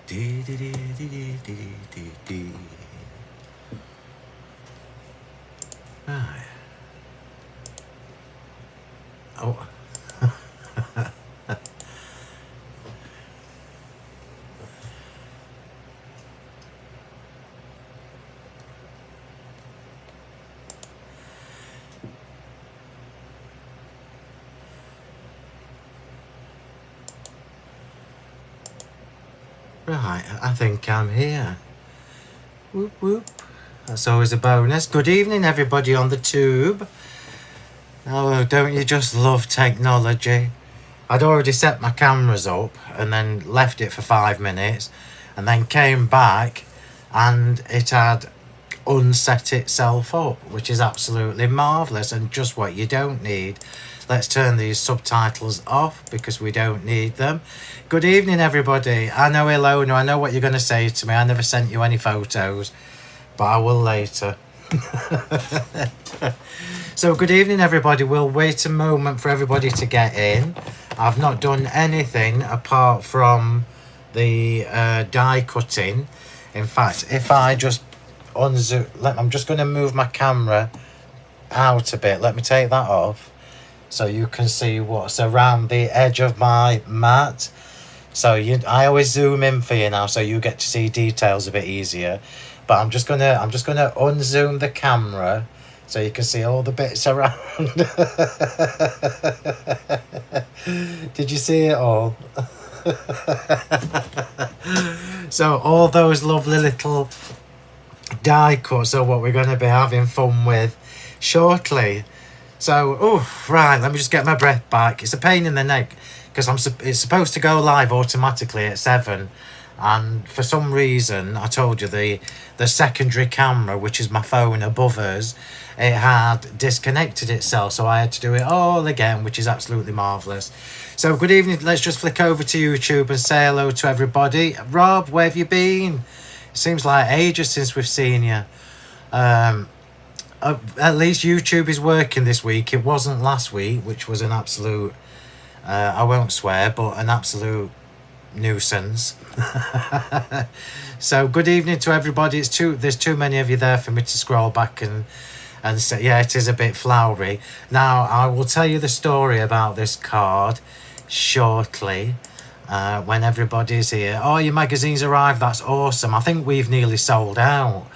Dee, dee, dee, dee, dee, dee, dee, dee. Right. Oh. Right, I think I'm here. Whoop whoop. That's always a bonus. Good evening, everybody on the tube. Oh, don't you just love technology? I'd already set my cameras up and then left it for 5 minutes and then came back and it had unset itself up, which is absolutely marvellous and just what you don't need. Let's turn these subtitles off because we don't need them. Good evening, everybody. I know, Ilona, I know what you're going to say to me. I never sent you any photos, but I will later. So good evening, everybody. We'll wait a moment for everybody to get in. I've not done anything apart from the die cutting. In fact, if I just unzoom, I'm just going to move my camera out a bit. Let me take that off so you can see what's around the edge of my mat. So I always zoom in for you now so you get to see details a bit easier. But I'm just gonna unzoom the camera so you can see all the bits around. Did you see it all? So all those lovely little die cuts are what we're going to be having fun with shortly. So, right, let me just get my breath back. It's a pain in the neck because it's supposed to go live automatically at 7. And for some reason, I told you the secondary camera, which is my phone above us, it had disconnected itself. So I had to do it all again, which is absolutely marvellous. So good evening. Let's just flick over to YouTube and say hello to everybody. Rob, where have you been? It seems like ages since we've seen you. At least YouTube is working this week. It wasn't last week, which was an absolute, I won't swear, but an absolute nuisance. So good evening to everybody. There's too many of you there for me to scroll back and say, yeah, it is a bit flowery. Now I will tell you the story about this card shortly when everybody's here. Oh, your magazine's arrived. That's awesome. I think we've nearly sold out.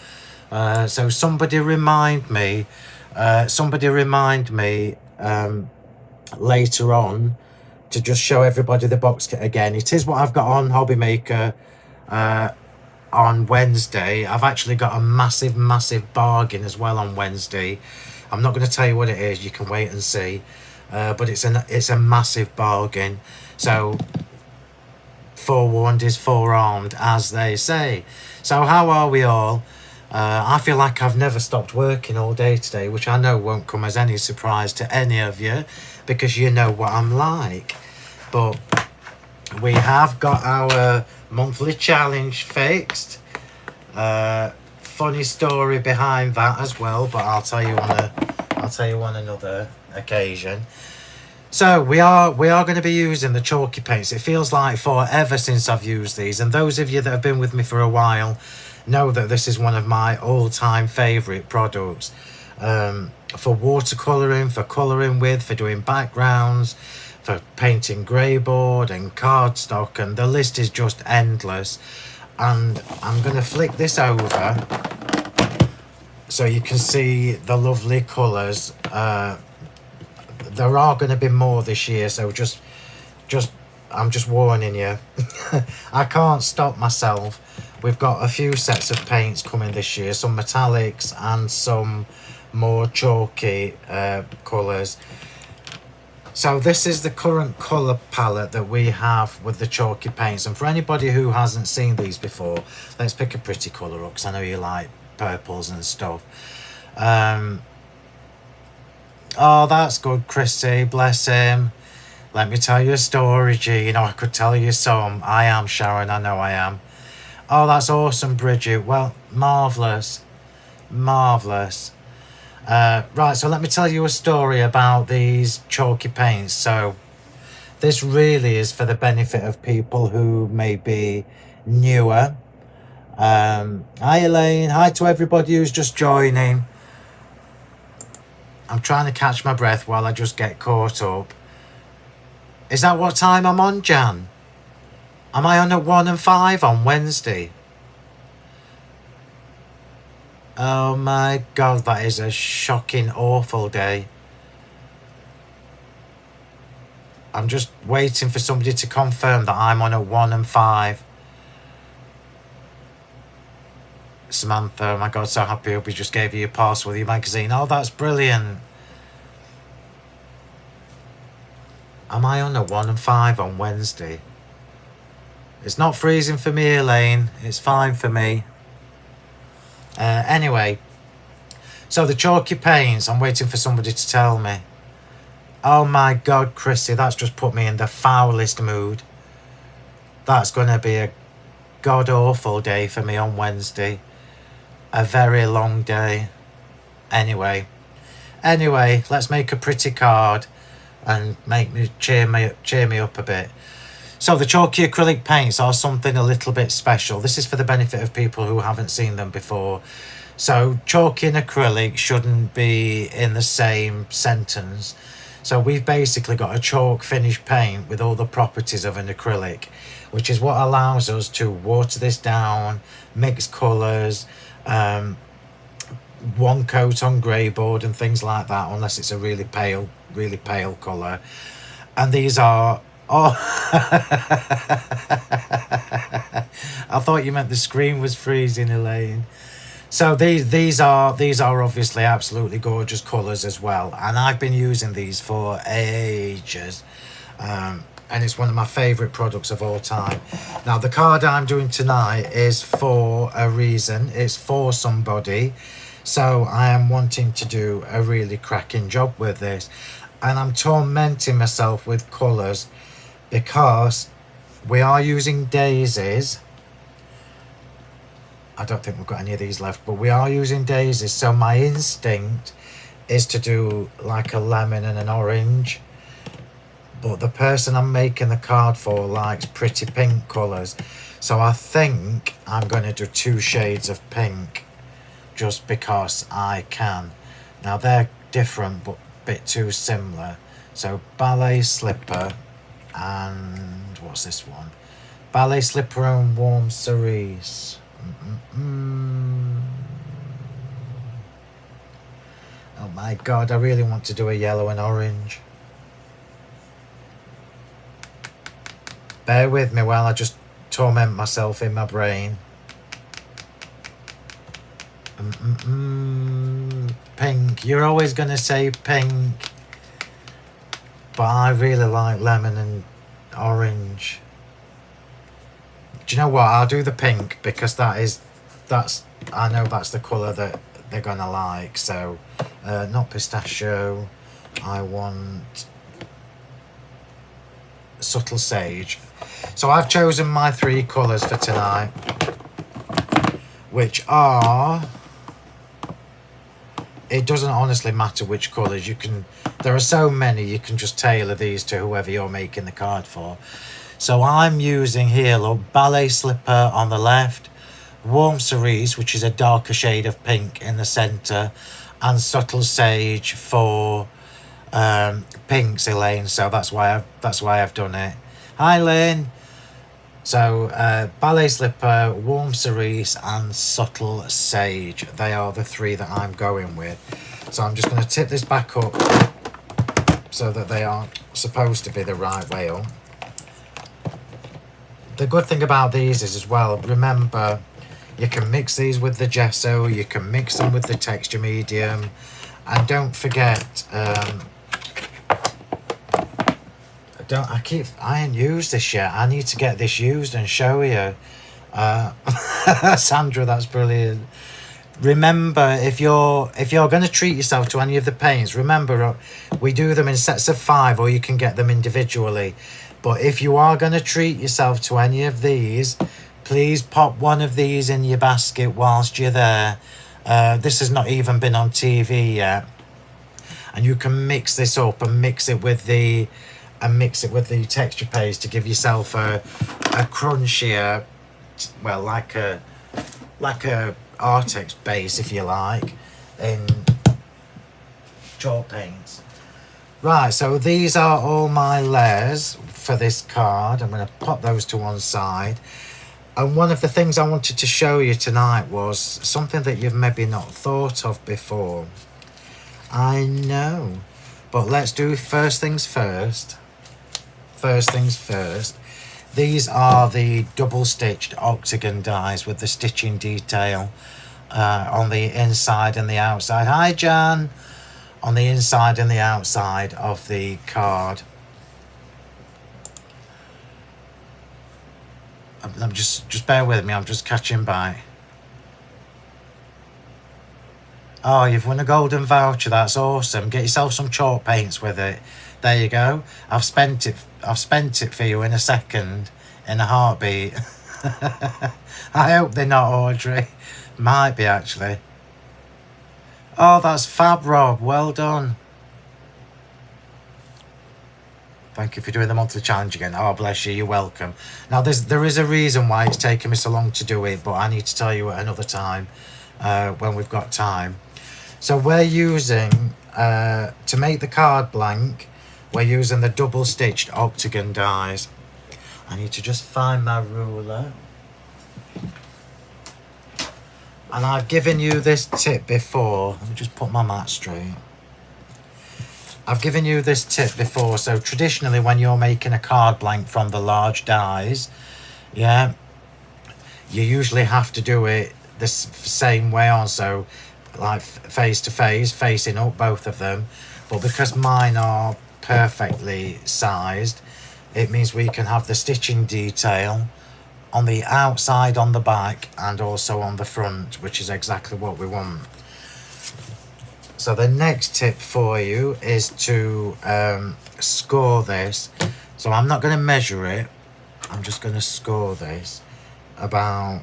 So somebody remind me later on to just show everybody the box kit again. It is what I've got on Hobby Maker on Wednesday. I've actually got a massive bargain as well on Wednesday. I'm not going to tell you what it is. You can wait and see. But it's a massive bargain. So forewarned is forearmed, as they say. So how are we all? I feel like I've never stopped working all day today, which I know won't come as any surprise to any of you because you know what I'm like. But we have got our monthly challenge fixed. Funny story behind that as well, but I'll tell you on another occasion. So we are going to be using the chalky paints. It feels like forever since I've used these, and those of you that have been with me for a while know that this is one of my all-time favourite products for watercolouring, for colouring with, for doing backgrounds, for painting greyboard and cardstock, and the list is just endless. And I'm going to flick this over so you can see the lovely colours. There are going to be more this year, so I'm just warning you. I can't stop myself. We've got a few sets of paints coming this year, some metallics and some more chalky colours. So this is the current colour palette that we have with the chalky paints. And for anybody who hasn't seen these before, let's pick a pretty colour up because I know you like purples and stuff. Oh, that's good, Christy. Bless him. Let me tell you a story, G. You know, I could tell you some. I am, Sharon. I know I am. Oh, that's awesome, Bridget. Well, marvellous. Marvellous. Right, so let me tell you a story about these chalky paints. So This really is for the benefit of people who may be newer. Hi Elaine, hi to everybody who's just joining. I'm trying to catch my breath while I just get caught up. Is that what time I'm on, Jan? Am I on at 1 and 5 on Wednesday? Oh my God, that is a shocking, awful day. I'm just waiting for somebody to confirm that I'm on at 1 and 5. Samantha, oh my God, so happy. Hope we just gave you a parcel with your magazine. Oh, that's brilliant. Am I on at 1 and 5 on Wednesday? It's not freezing for me, Elaine. It's fine for me. Anyway, so the chalky paints, I'm waiting for somebody to tell me. Oh my God, Chrissy, that's just put me in the foulest mood. That's going to be a god-awful day for me on Wednesday. A very long day. Anyway, let's make a pretty card and cheer me up a bit. So the chalky acrylic paints are something a little bit special. This is for the benefit of people who haven't seen them before. So chalky and acrylic shouldn't be in the same sentence. So we've basically got a chalk finish paint with all the properties of an acrylic, which is what allows us to water this down, mix colours, one coat on grey board and things like that, unless it's a really pale colour. And these are... Oh, I thought you meant the screen was freezing, Elaine. So these are obviously absolutely gorgeous colours as well, and I've been using these for ages, and it's one of my favourite products of all time. Now the card I'm doing tonight is for a reason. It's for somebody, so I am wanting to do a really cracking job with this, and I'm tormenting myself with colours because we are using daisies. I don't think we've got any of these left, but we are using daisies, so my instinct is to do like a lemon and an orange, but the person I'm making the card for likes pretty pink colours, so I think I'm going to do 2 shades of pink just because I can. Now they're different but a bit too similar. So ballet slipper and what's this one? Ballet slipper and warm cerise. Oh my God, I really want to do a yellow and orange. Bear with me while I just torment myself in my brain. Pink. You're always going to say pink, but I really like lemon and orange. Do you know what? I'll do the pink because I know that's the colour that they're gonna like. So not pistachio. I want subtle sage. So I've chosen my 3 colours for tonight, which are... It doesn't honestly matter which colours. There are so many, you can just tailor these to whoever you're making the card for. So I'm using here, look, ballet slipper on the left, warm cerise, which is a darker shade of pink in the centre, and subtle sage for pinks, Elaine. So that's why I've done it. Hi, Lynn. So ballet slipper, warm cerise, and subtle sage. They are the 3 that I'm going with. So I'm just going to tip this back up so that they are supposed to be the right way up. The good thing about these is as well, remember, you can mix these with the gesso, you can mix them with the texture medium, and don't forget, I ain't used this yet. I need to get this used and show you. Sandra, that's brilliant. Remember, if you're going to treat yourself to any of the paints, remember, we do them in sets of 5, or you can get them individually. But if you are going to treat yourself to any of these, please pop one of these in your basket whilst you're there. This has not even been on TV yet. And you can mix this up and mix it with the and mix it with the texture paste to give yourself a crunchier, well, like a Artex base, if you like, in chalk paints. Right, so these are all my layers for this card. I'm going to pop those to one side. And one of the things I wanted to show you tonight was something that you've maybe not thought of before. I know, but let's do first things first. First things first. These are the double stitched octagon dies with the stitching detail on the inside and the outside. Hi Jan! On the inside and the outside of the card. I'm just bear with me, I'm just catching by. Oh, you've won a golden voucher, that's awesome. Get yourself some chalk paints with it. There you go. I've spent it for you in a second, in a heartbeat. I hope they're not, Audrey. Might be, actually. Oh, that's fab, Rob. Well done. Thank you for doing the monthly challenge again. Oh, bless you. You're welcome. Now, there is a reason why it's taken me so long to do it, but I need to tell you at another time when we've got time. So we're using, to make the card blank, we're using the double stitched octagon dies. I need to just find my ruler. And I've given you this tip before. Let me just put my mat straight. I've given you this tip before. So traditionally when you're making a card blank from the large dies, yeah, you usually have to do it the same way on. So like face to face, facing up, both of them. But because mine are perfectly sized, it means we can have the stitching detail on the outside, on the back, and also on the front, which is exactly what we want. So the next tip for you is to score this. So I'm not going to measure it, I'm just going to score this about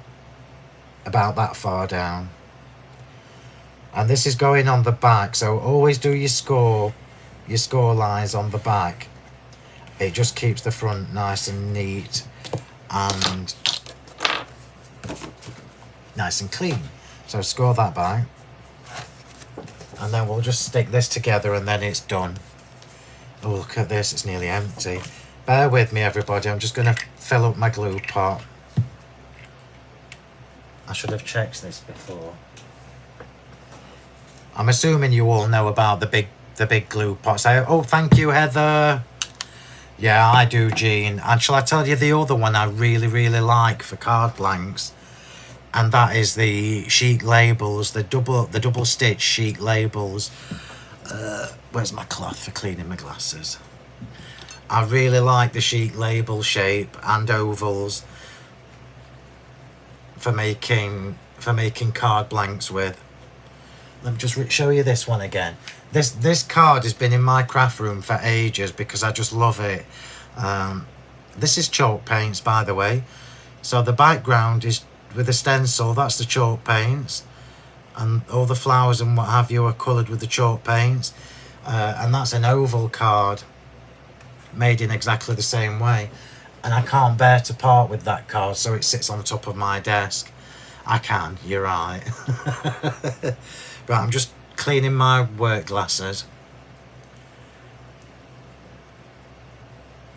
that far down. And this is going on the back, so always do your score lines on the back. It just keeps the front nice and neat and nice and clean. So score that back, and then we'll just stick this together and then it's done. Oh, look at this, it's nearly empty. Bear with me everybody, I'm just going to fill up my glue pot. I should have checked this before. I'm assuming you all know about the big glue pots. Oh, thank you, Heather. Yeah, I do, Jean. And shall I tell you the other one I really, really like for card blanks? And that is the sheet labels, the double stitch sheet labels. Where's my cloth for cleaning my glasses? I really like the sheet label shape and ovals for making card blanks with. Let me just show you this one again. This card has been in my craft room for ages because I just love it. This is chalk paints, by the way. So the background is with a stencil, that's the chalk paints. And all the flowers and what have you are coloured with the chalk paints. And that's an oval card made in exactly the same way. And I can't bear to part with that card, so it sits on top of my desk. I can, you're right. Right, I'm just cleaning my work glasses.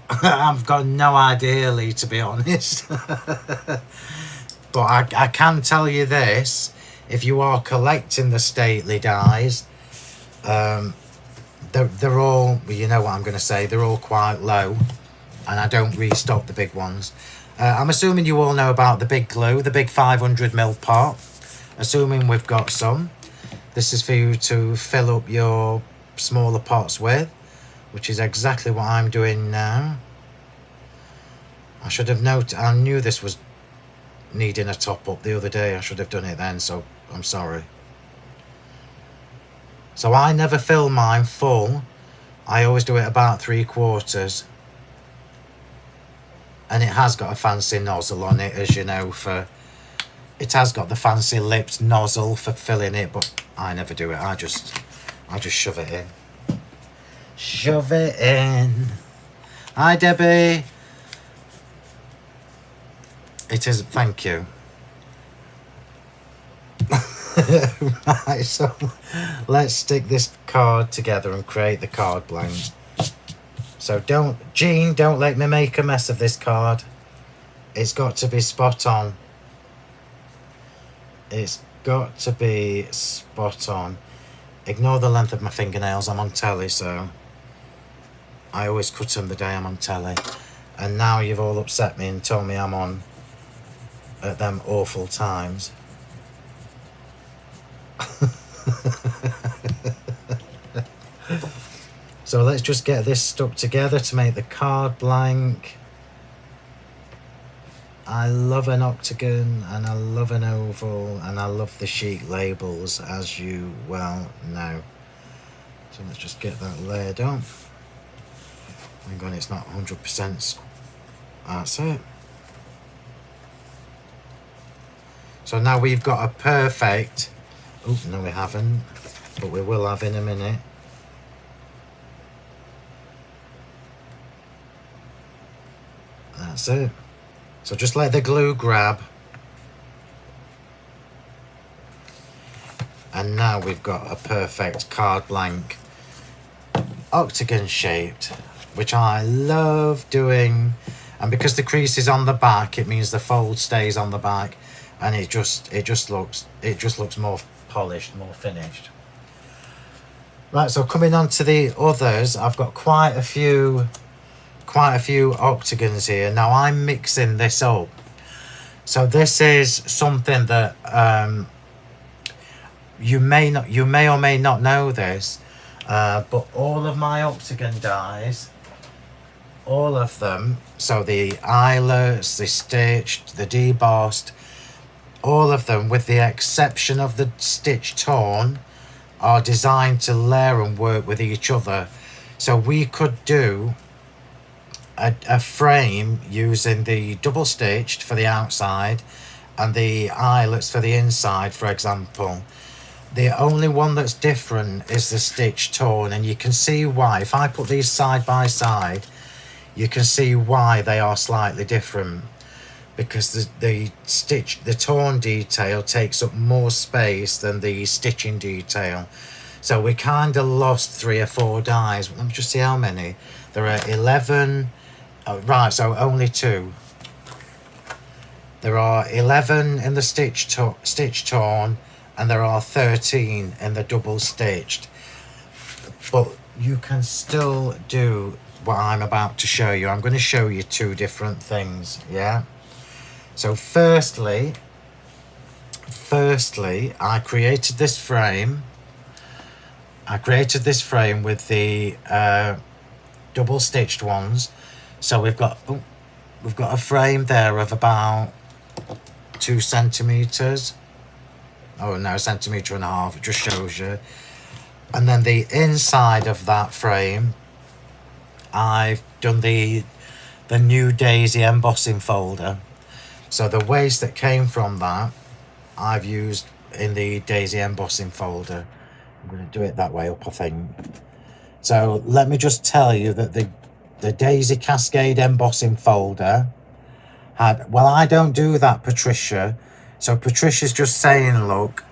I've got no idea, Lee, to be honest. But I can tell you this, if you are collecting the Stately dies, they're all, you know what I'm going to say, they're all quite low, and I don't restock the big ones. I'm assuming you all know about the big glue, the big 500ml pot. Assuming we've got some. This is for you to fill up your smaller pots with, which is exactly what I'm doing now. I should have noted, I knew this was needing a top up the other day. I should have done it then, so I'm sorry. So I never fill mine full. I always do it about 3/4. And it has got a fancy nozzle on it, as you know, it has got the fancy lipped nozzle for filling it, but I never do it. I just shove it in. Shove it in. Hi, Debbie. It is, thank you. Right, so let's stick this card together and create the card blank. So Jean, don't let me make a mess of this card. It's got to be spot on. It's got to be spot on. Ignore the length of my fingernails, I'm on telly, so I always cut them the day I'm on telly. And now you've all upset me and told me I'm on at them awful times. So let's just get this stuck together to make the card blank. I love an octagon and I love an oval and I love the sheet labels, as you well know. So let's just get that layered on. Hang on, it's not 100%. That's it. So now we've got a perfect... Oh, no we haven't, but we will have in a minute. That's it. So just let the glue grab. And now we've got a perfect card blank, octagon shaped, which I love doing. And because the crease is on the back, it means the fold stays on the back, and it just looks more polished, more finished. Right, so coming on to the others, I've got quite a few octagons here. Now I'm mixing this up. So this is something that you may or may not know this, but all of my octagon dies, all of them, so the eyelets, the stitched, the debossed, all of them with the exception of the stitch torn are designed to layer and work with each other. So we could do a frame using the double stitched for the outside and the eyelets for the inside, for example. The only one that's different is the stitch torn, and you can see why. If I put these side by side, you can see why they are slightly different, because the torn detail takes up more space than the stitching detail. So we kind of lost 3 or 4 dies. Let me just see how many. There are 11. Oh, right, so only 2. There are 11 in the stitch torn, and there are 13 in the double stitched. But you can still do what I'm about to show you. I'm going to show you 2 different things, yeah? So firstly, I created this frame. With the double stitched ones. So we've got a frame there of about 2 centimeters. Oh no, 1.5 centimeters. It just shows you. And then the inside of that frame, I've done the new Daisy embossing folder. So the waste that came from that, I've used in the Daisy embossing folder. I'm going to do it that way up, I think. So let me just tell you that the Daisy Cascade Embossing Folder had... Well, I don't do that, Patricia. So Patricia's just saying, look,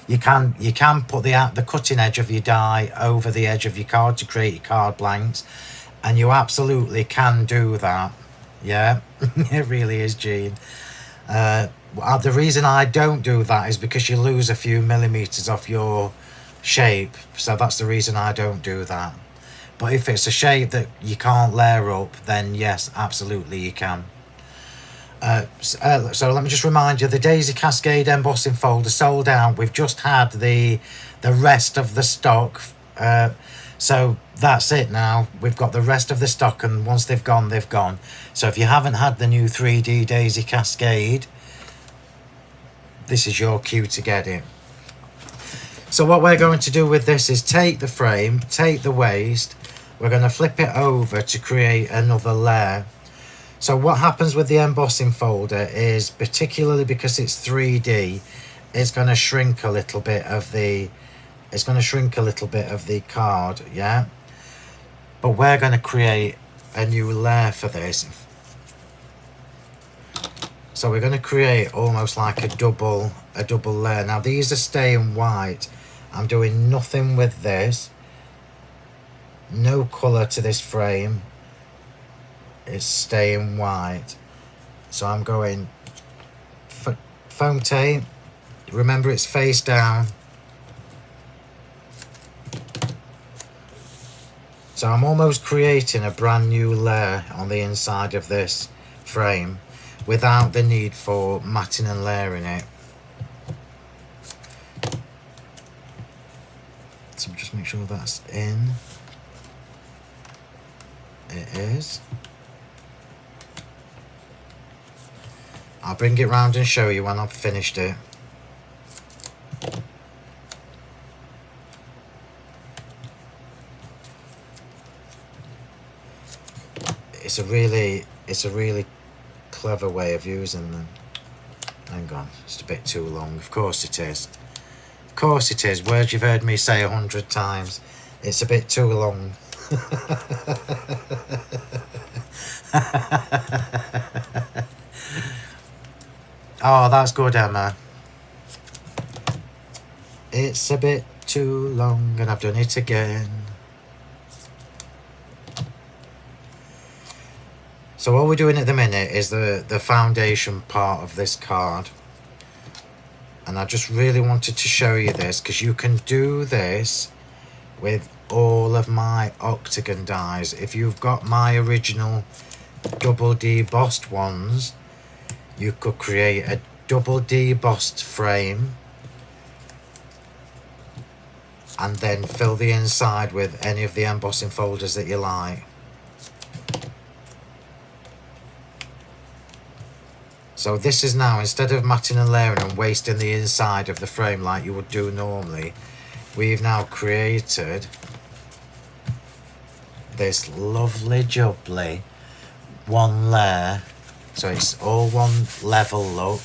you can put the cutting edge of your die over the edge of your card to create your card blanks. And you absolutely can do that. Yeah, it really is, Jean. The reason I don't do that is because you lose a few millimeters off your shape. So that's the reason I don't do that. But if it's a shape that you can't layer up, then yes, absolutely you can. So let me just remind you, the Daisy Cascade Embossing Folder sold out. We've just had the rest of the stock. So that's it now. We've got the rest of the stock, and once they've gone, they've gone. So if you haven't had the new 3D Daisy Cascade, this is your cue to get it. So what we're going to do with this is take the frame, take the waste, we're going to flip it over to create another layer. So what happens with the embossing folder is, particularly because it's 3D, it's going to shrink a little bit of the card, yeah? But we're going to create a new layer for this. So we're going to create almost like a double layer. Now these are staying white. I'm doing nothing with this. No colour to this frame. It's staying white. So I'm going foam tape. Remember, it's face down. So I'm almost creating a brand new layer on the inside of this frame without the need for matting and layering it. So just make sure that's in. It is. I'll bring it round and show you when I've finished it. It's a really clever way of using them. Hang on, it's a bit too long. Of course it is. Of course it is. Words you've heard me say 100 times. It's a bit too long. Oh, that's good, Emma. It's a bit too long and I've done it again. So what we're doing at the minute is the foundation part of this card. And I just really wanted to show you this because you can do this with all of my Octagon dies. If you've got my original double debossed ones, you could create a double debossed frame and then fill the inside with any of the embossing folders that you like. So this is now, instead of matting and layering and wasting the inside of the frame like you would do normally, we've now created this lovely jubbly one layer. So it's all one level look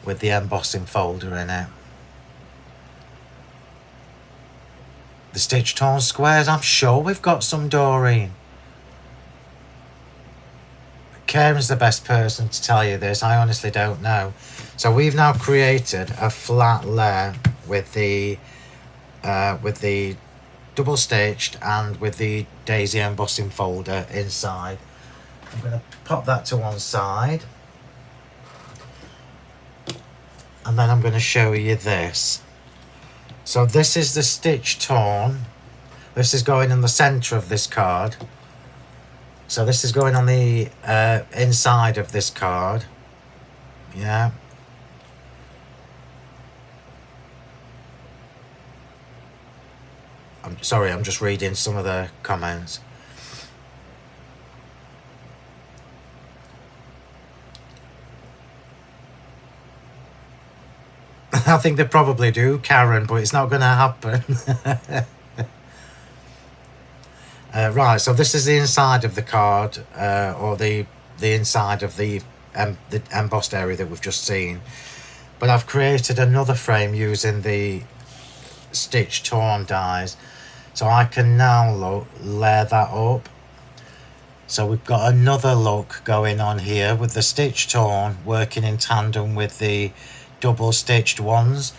with the embossing folder in it. The stitch torn squares, I'm sure we've got some, Doreen. Karen's the best person to tell you this. I honestly don't know. So we've now created a flat layer with the double stitched and with the Daisy embossing folder inside. I'm going to pop that to one side. And then I'm going to show you this. So this is the stitch torn. This is going in the centre of this card. So this is going on the inside of this card. Yeah. I'm sorry, I'm just reading some of the comments. I think they probably do, Karen, but it's not going to happen. Right, so this is the inside of the card, or the inside of the embossed area that we've just seen. But I've created another frame using the stitch torn dies, so I can now layer that up. So we've got another look going on here with the stitch torn working in tandem with the double stitched ones.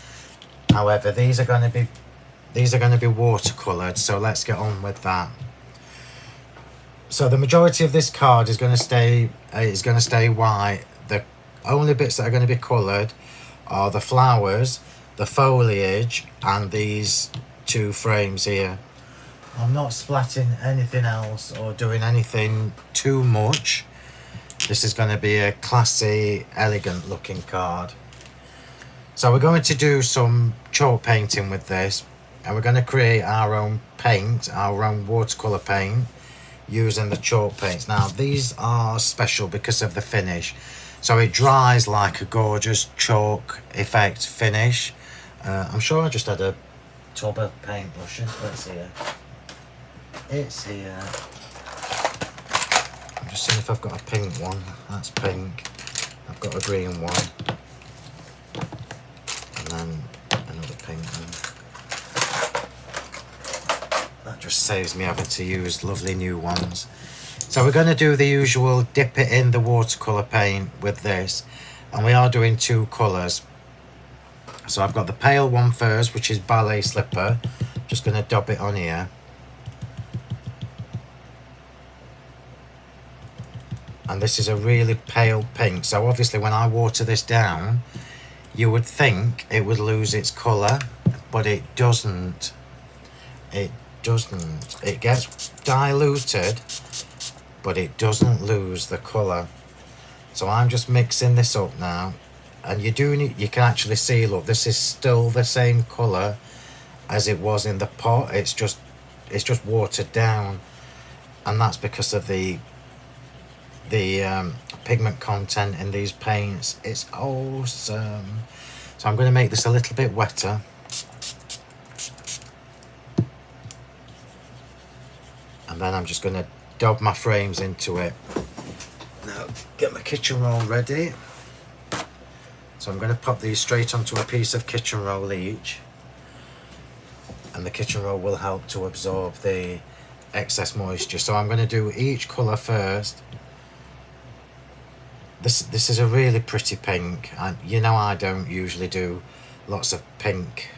However, these are going to be watercolored, so let's get on with that. So the majority of this card is going to stay white. The only bits that are going to be coloured are the flowers, the foliage, and these two frames here. I'm not splatting anything else or doing anything too much. This is going to be a classy, elegant looking card. So we're going to do some chalk painting with this, and we're going to create our own paint, our own watercolour paint, using the chalk paints. Now these are special because of the finish, so it dries like a gorgeous chalk effect finish. I'm sure I just had a tub of paint brushes, but it's here. It's here. I'm just seeing if I've got a pink one. That's pink. I've got a green one, and then another pink one. That just saves me having to use lovely new ones. So we're going to do the usual dip it in the watercolour paint with this, and we are doing two colours. So I've got the pale one first, which is Ballet Slipper. Just going to dab it on here. And this is a really pale pink, so obviously when I water this down, you would think it would lose its colour, but it doesn't. It doesn't. It gets diluted, but it doesn't lose the colour. So I'm just mixing this up now, and you can actually see, look, this is still the same colour as it was in the pot. It's just watered down, and that's because of the pigment content in these paints. It's awesome. So I'm going to make this a little bit wetter. And then I'm just going to dab my frames into it. Now, get my kitchen roll ready. So I'm going to pop these straight onto a piece of kitchen roll each. And the kitchen roll will help to absorb the excess moisture. So I'm going to do each colour first. This is a really pretty pink. You know, I don't usually do lots of pink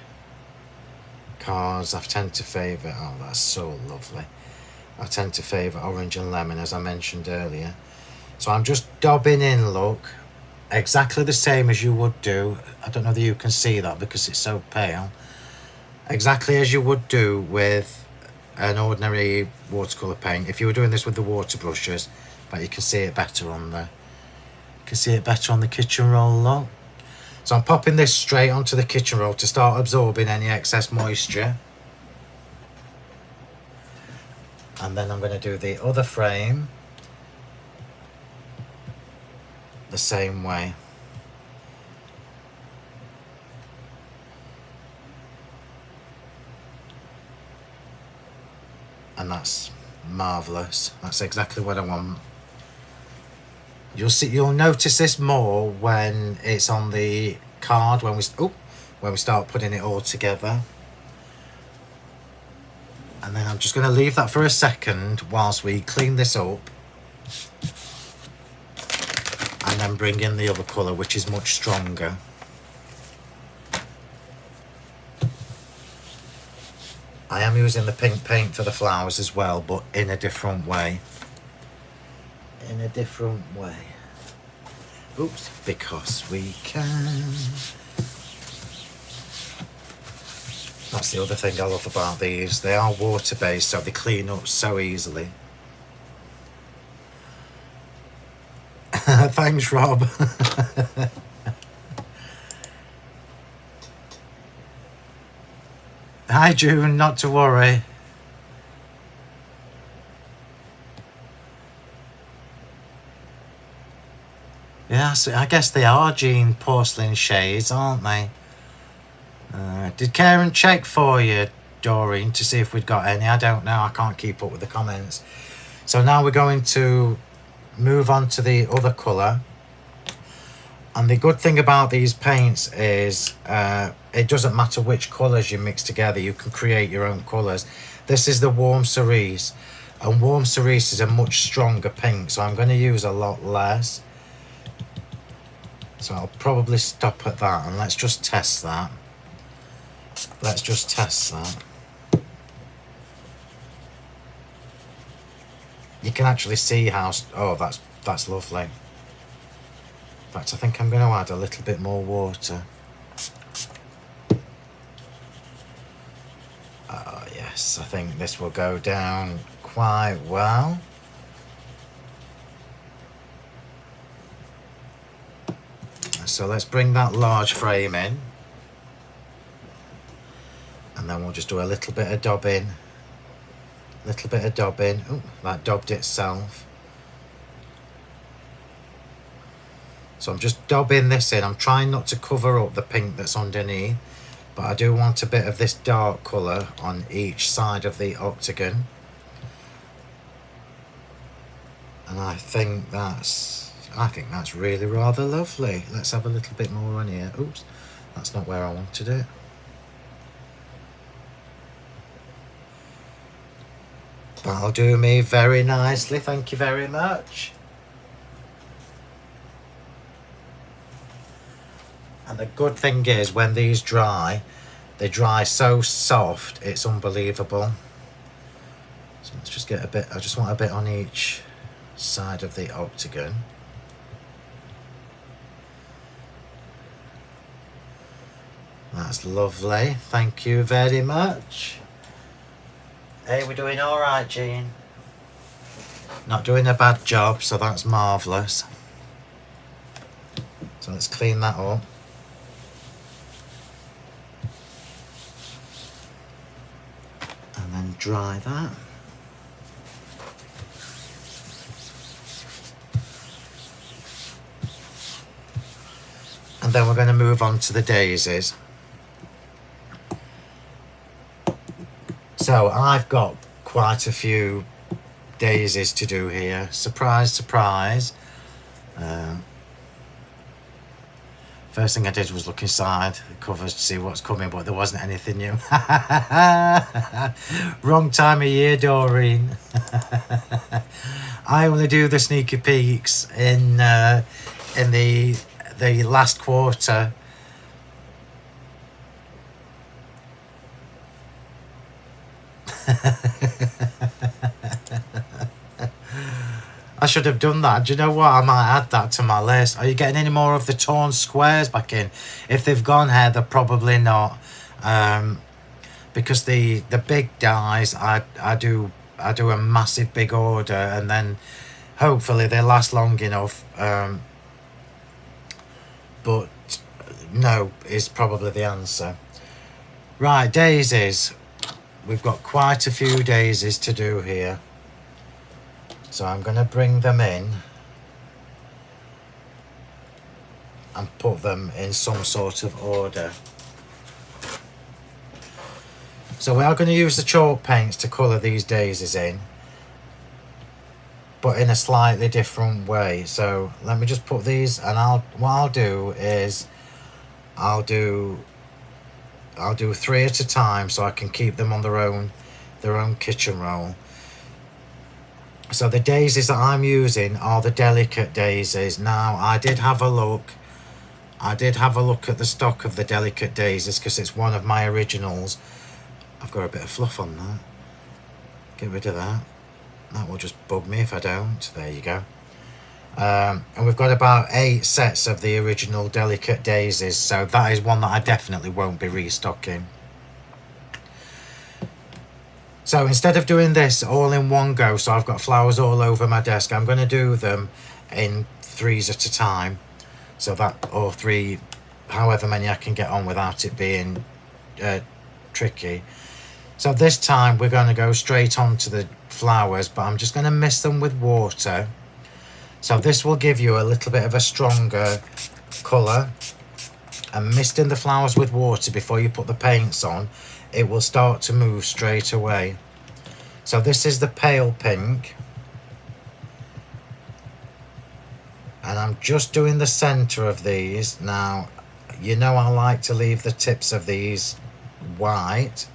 cars. I tend to favour, oh, that's so lovely. I tend to favour orange and lemon, as I mentioned earlier. So I'm just dabbing in, look, exactly the same as you would do. I don't know that you can see that because it's so pale. Exactly as you would do with an ordinary watercolour paint. If you were doing this with the water brushes, but you can see it better on the kitchen roll, look. So I'm popping this straight onto the kitchen roll to start absorbing any excess moisture. And then I'm going to do the other frame the same way. And that's marvellous. That's exactly what I want. You'll notice this more when it's on the card, when we start putting it all together. And then I'm just going to leave that for a second whilst we clean this up, and then bring in the other colour, which is much stronger. I am using the pink paint for the flowers as well, but in a different way. In a different way. Oops, because we can. That's the other thing I love about these. They are water based, so they clean up so easily. Thanks, Rob. Hi, June, not to worry. Yeah, so I guess they are Jean porcelain shades, aren't they? Did Karen check for you, Doreen, to see if we'd got any? I don't know. I can't keep up with the comments. So now we're going to move on to the other colour. And the good thing about these paints is it doesn't matter which colours you mix together. You can create your own colours. This is the Warm Cerise. And Warm Cerise is a much stronger pink, so I'm going to use a lot less. So I'll probably stop at that, and let's just test that. Let's just test that. You can actually see how, oh, that's lovely. In fact, I think I'm going to add a little bit more water. Oh yes, I think this will go down quite well. So let's bring that large frame in. And then we'll just do a little bit of dabbing. Little bit of dabbing. Oh, that dabbed itself. So I'm just dabbing this in. I'm trying not to cover up the pink that's underneath, but I do want a bit of this dark colour on each side of the octagon. And I think that's really rather lovely. Let's have a little bit more on here. Oops, that's not where I wanted it. That'll do me very nicely, thank you very much. And the good thing is, when these dry, they dry so soft, it's unbelievable. So let's just get a bit, I just want a bit on each side of the octagon. That's lovely, thank you very much. Hey, we're doing all right, Jean. Not doing a bad job, so that's marvellous. So let's clean that up. And then dry that. And then we're going to move on to the daisies. So I've got quite a few daisies to do here. Surprise, surprise. First thing I did was look inside the covers to see what's coming, but there wasn't anything new. Wrong time of year, Doreen. I only do the sneaky peeks in the last quarter. I should have done that. Do you know what? I might add that to my list. Are you getting any more of the torn squares back in? If they've gone here, they're probably not. Because the big dies, I do a massive big order, and then hopefully they last long enough. But no is probably the answer. Right, daisies. We've got quite a few daisies to do here. So I'm going to bring them in and put them in some sort of order. So we are going to use the chalk paints to colour these daisies in, but in a slightly different way. So let me just put these, and what I'll do is I'll do 3 at a time so I can keep them on their own kitchen roll. So the daisies that I'm using are the delicate daisies. Now I did have a look at the stock of the delicate daisies because it's one of my originals. I've got a bit of fluff on that. Get rid of that. That will just bug me if I don't. There you go. And we've got about 8 sets of the original delicate daisies, so that is one that I definitely won't be restocking. So instead of doing this all in one go, so I've got flowers all over my desk, I'm going to do them in 3s at a time. So that, or 3, however many I can get on without it being tricky. So this time we're going to go straight on to the flowers, but I'm just going to mist them with water. So this will give you a little bit of a stronger colour. And misting the flowers with water before you put the paints on, it will start to move straight away. So this is the pale pink. And I'm just doing the centre of these. Now, you know I like to leave the tips of these white.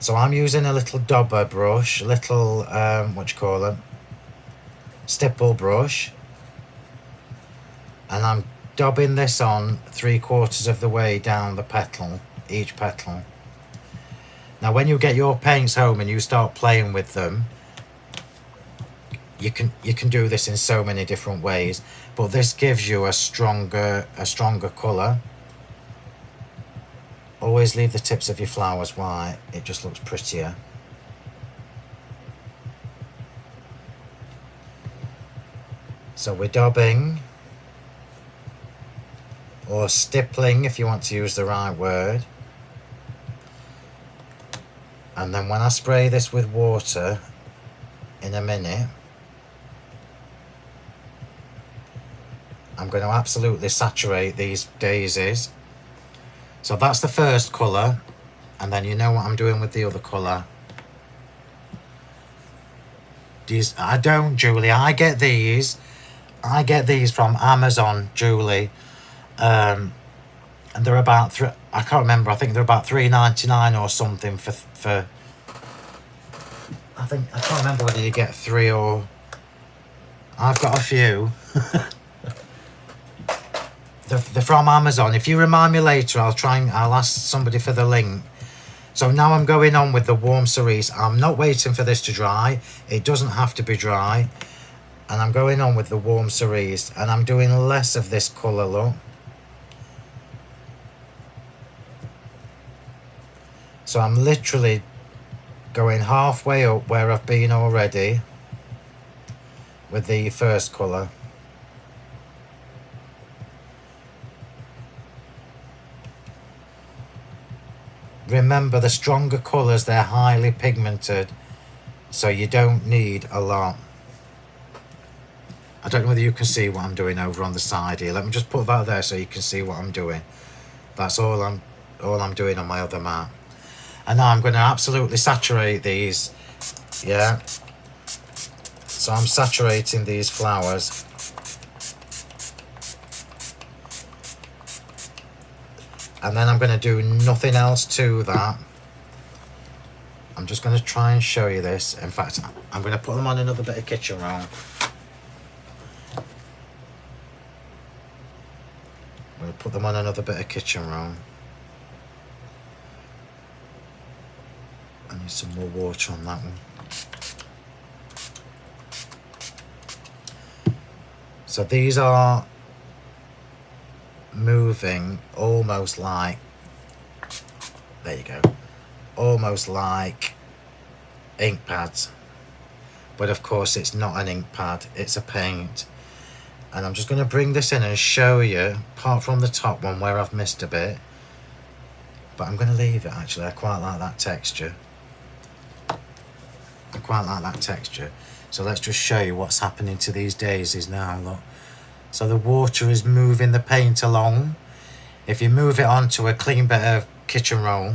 So I'm using a little dauber brush, little, stipple brush. And I'm daubing this on 3/4 of the way down the petal, each petal. Now when you get your paints home and you start playing with them, you can do this in so many different ways, but this gives you a stronger colour. Always leave the tips of your flowers white, it just looks prettier. So we're daubing, or stippling if you want to use the right word. And then when I spray this with water in a minute, I'm going to absolutely saturate these daisies. So that's the first colour, and then you know what I'm doing with the other colour. I don't, Julie, I get these from Amazon, Julie. And they're about I can't remember, I think they're about $3.99 or something for I think, I can't remember whether you get 3 or... I've got a few. They're from Amazon. If you remind me later, I'll ask somebody for the link. So now I'm going on with the warm cerise. I'm not waiting for this to dry. It doesn't have to be dry. And I'm going on with the warm cerise. And I'm doing less of this colour, look. So I'm literally going halfway up where I've been already with the first colour. Remember, the stronger colours, they're highly pigmented, so you don't need a lot. I don't know whether you can see what I'm doing over on the side here. Let me just put that there so you can see what I'm doing. That's all I'm doing on my other mat. And now I'm going to absolutely saturate these. Yeah. So I'm saturating these flowers. And then I'm going to do nothing else to that. I'm just going to try and show you this. In fact, I'm going to put them on another bit of kitchen roll. I'm going to put them on another bit of kitchen roll. I need some more water on that one. So these are moving almost like, there you go, almost like ink pads, but of course it's not an ink pad, it's a paint. And I'm just going to bring this in and show you, apart from the top one where I've missed a bit, but I'm going to leave it actually. I quite like that texture. I quite like that texture. So let's just show you what's happening to these daisies now. Look. So the water is moving the paint along. If you move it onto a clean bit of kitchen roll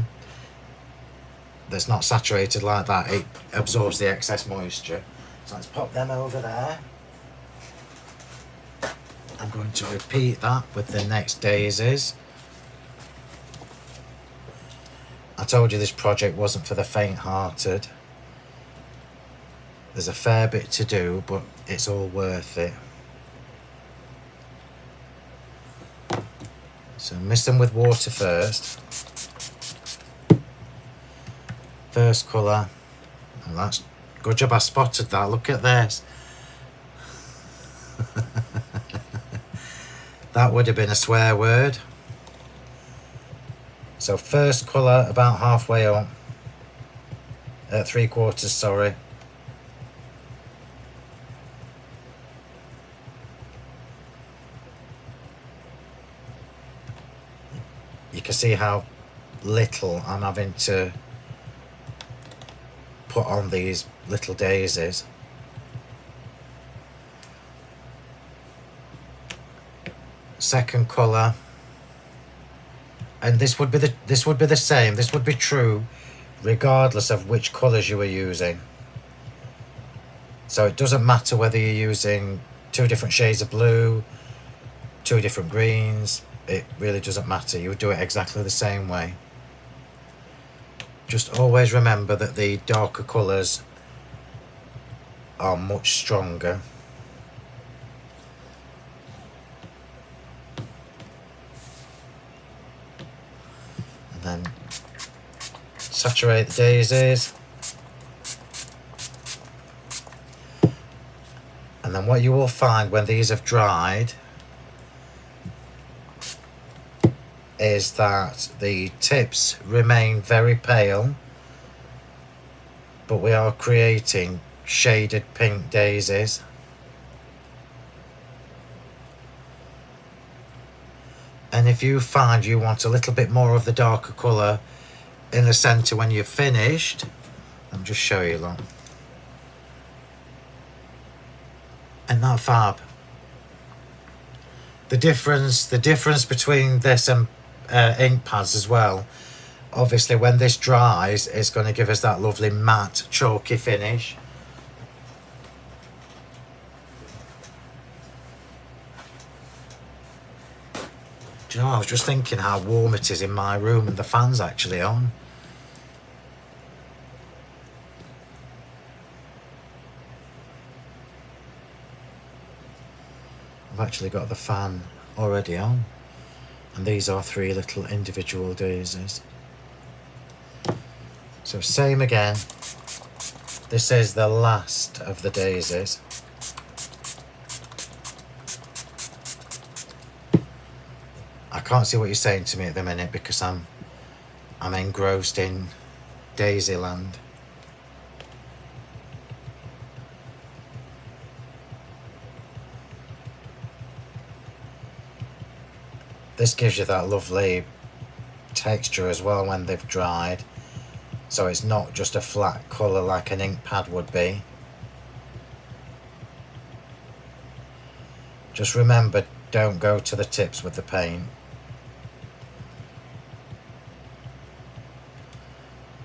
that's not saturated like that, it absorbs the excess moisture. So let's pop them over there. I'm going to repeat that with the next daisies. I told you this project wasn't for the faint-hearted. There's a fair bit to do, but it's all worth it. So mix them with water first. First colour. And that's good job I spotted that. Look at this. That would have been a swear word. So first colour about halfway up. 3/4, sorry. You can see how little I'm having to put on these little daisies. Second colour, and this would be the same. This would be true regardless of which colours you were using. So it doesn't matter whether you're using 2 different shades of blue, 2 different greens. It really doesn't matter. You would do it exactly the same way. Just always remember that the darker colours are much stronger. And then saturate the daisies. And then what you will find when these have dried is that the tips remain very pale, but we are creating shaded pink daisies. And if you find you want a little bit more of the darker colour in the centre when you've finished, I'll just show you that. And that fab. The difference between this and ink pads as well, obviously when this dries it's going to give us that lovely matte chalky finish. Do you know, I was just thinking how warm it is in my room and the fan's actually on. I've actually got the fan already on, and these are 3 little individual daisies. So same again, this is the last of the daisies. I can't see what you're saying to me at the minute because I'm engrossed in Daisy land. This gives you that lovely texture as well when they've dried, so it's not just a flat colour like an ink pad would be. Just remember, don't go to the tips with the paint.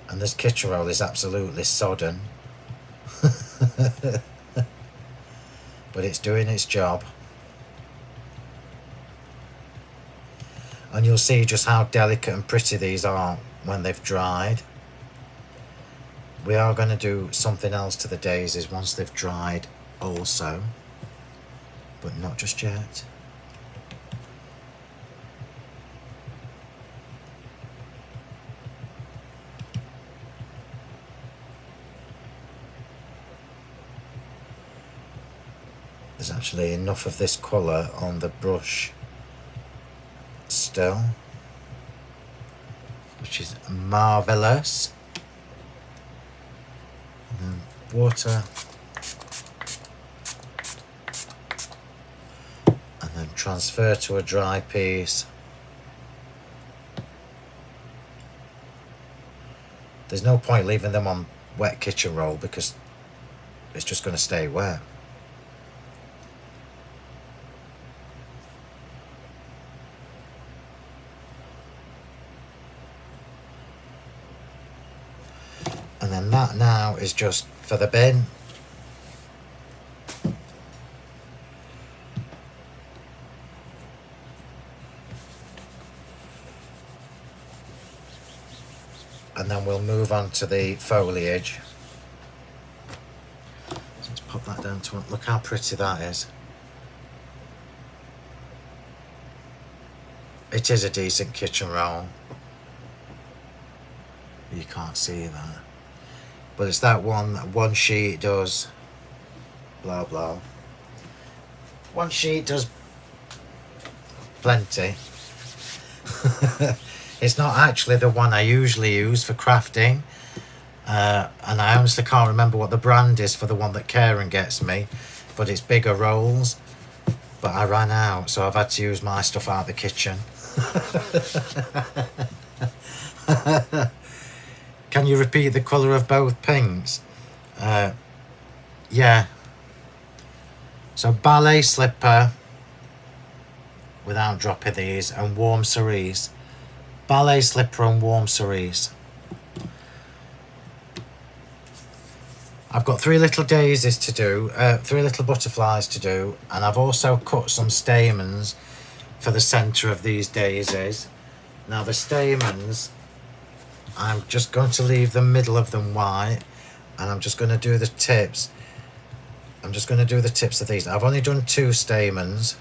And this kitchen roll is absolutely sodden. But it's doing its job. And you'll see just how delicate and pretty these are when they've dried. We are going to do something else to the daisies once they've dried also, but not just yet. There's actually enough of this colour on the brush still, which is marvellous. And then water, and then transfer to a dry piece. There's no point leaving them on wet kitchen roll because it's just going to stay wet. And then that now is just for the bin. And then we'll move on to the foliage. So let's pop that down to one. Look how pretty that is. It is a decent kitchen roll. You can't see that. But it's that one sheet does blah blah. One sheet does plenty. It's not actually the one I usually use for crafting, and I honestly can't remember what the brand is for the one that Karen gets me, but it's bigger rolls. But I ran out, so I've had to use my stuff out of the kitchen. Can you repeat the colour of both pinks? Yeah. So ballet slipper, without dropping these, and warm cerise. Ballet slipper and warm cerise. I've got 3 little daisies to do, 3 little butterflies to do, and I've also cut some stamens for the centre of these daisies. Now the stamens, I'm just going to leave the middle of them white, and I'm just going to do the tips. I'm just going to do the tips of these. I've only done 2 stamens,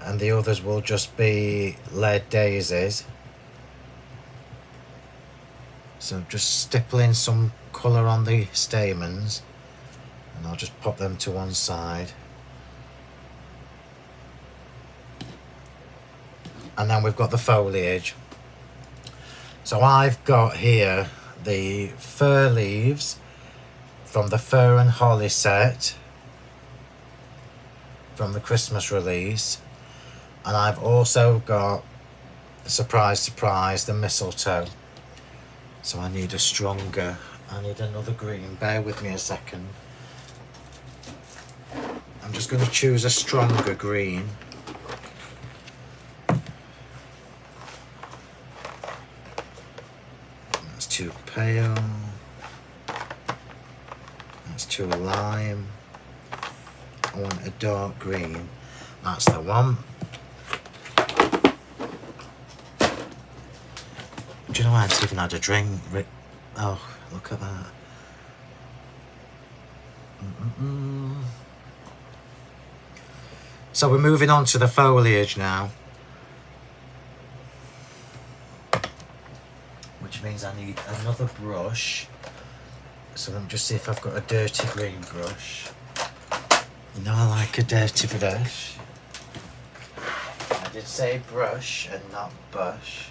and the others will just be lead daisies. So just stippling some colour on the stamens, and I'll just pop them to one side. And then we've got the foliage. So I've got here the fir leaves from the Fir and Holly set from the Christmas release, and I've also got, surprise surprise, the mistletoe. So I need I need another green. Bear with me a second. I'm just going to choose a stronger green. That's too pale. That's too lime. I want a dark green. That's the one. Do you know I haven't even had a drink? Oh, look at that. So we're moving on to the foliage now, which means I need another brush. So let me just see if I've got a dirty green brush. You know I like a dirty brush. I did say brush and not bush.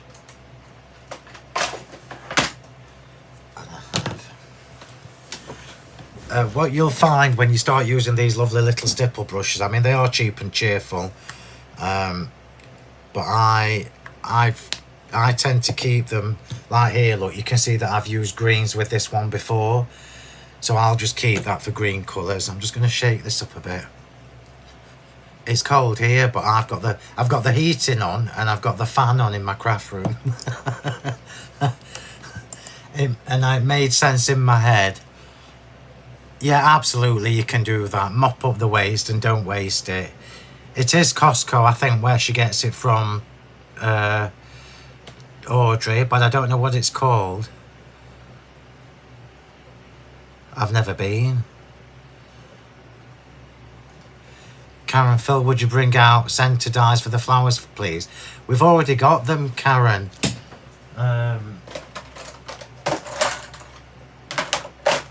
What you'll find when you start using these lovely little stipple brushes, I mean they are cheap and cheerful, but I tend to keep them like here. Look, you can see that I've used greens with this one before, so I'll just keep that for green colours. I'm just going to shake this up a bit. It's cold here, but I've got the heating on and I've got the fan on in my craft room. And it made sense in my head. Yeah, absolutely, you can do that. Mop up the waste and don't waste it. It is Costco, I think, where she gets it from, Audrey, but I don't know what it's called. I've never been. Karen, Phil, would you bring out centre dies for the flowers, please? We've already got them, Karen.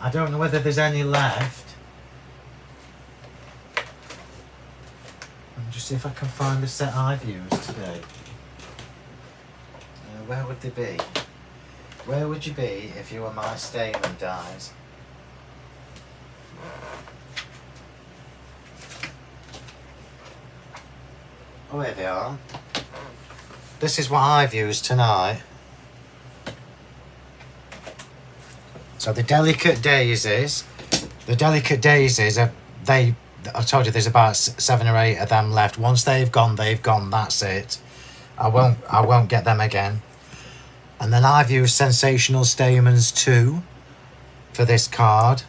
I don't know whether there's any left. Let me just see if I can find the set I've used today. Where would they be? Where would you be if you were my stamen dies? Oh, here they are. This is what I've used tonight. So the delicate daisies, I told you there's about 7 or 8 of them left. Once they've gone, that's it. I won't get them again. And then I've used Sensational Stamens 2 for this card,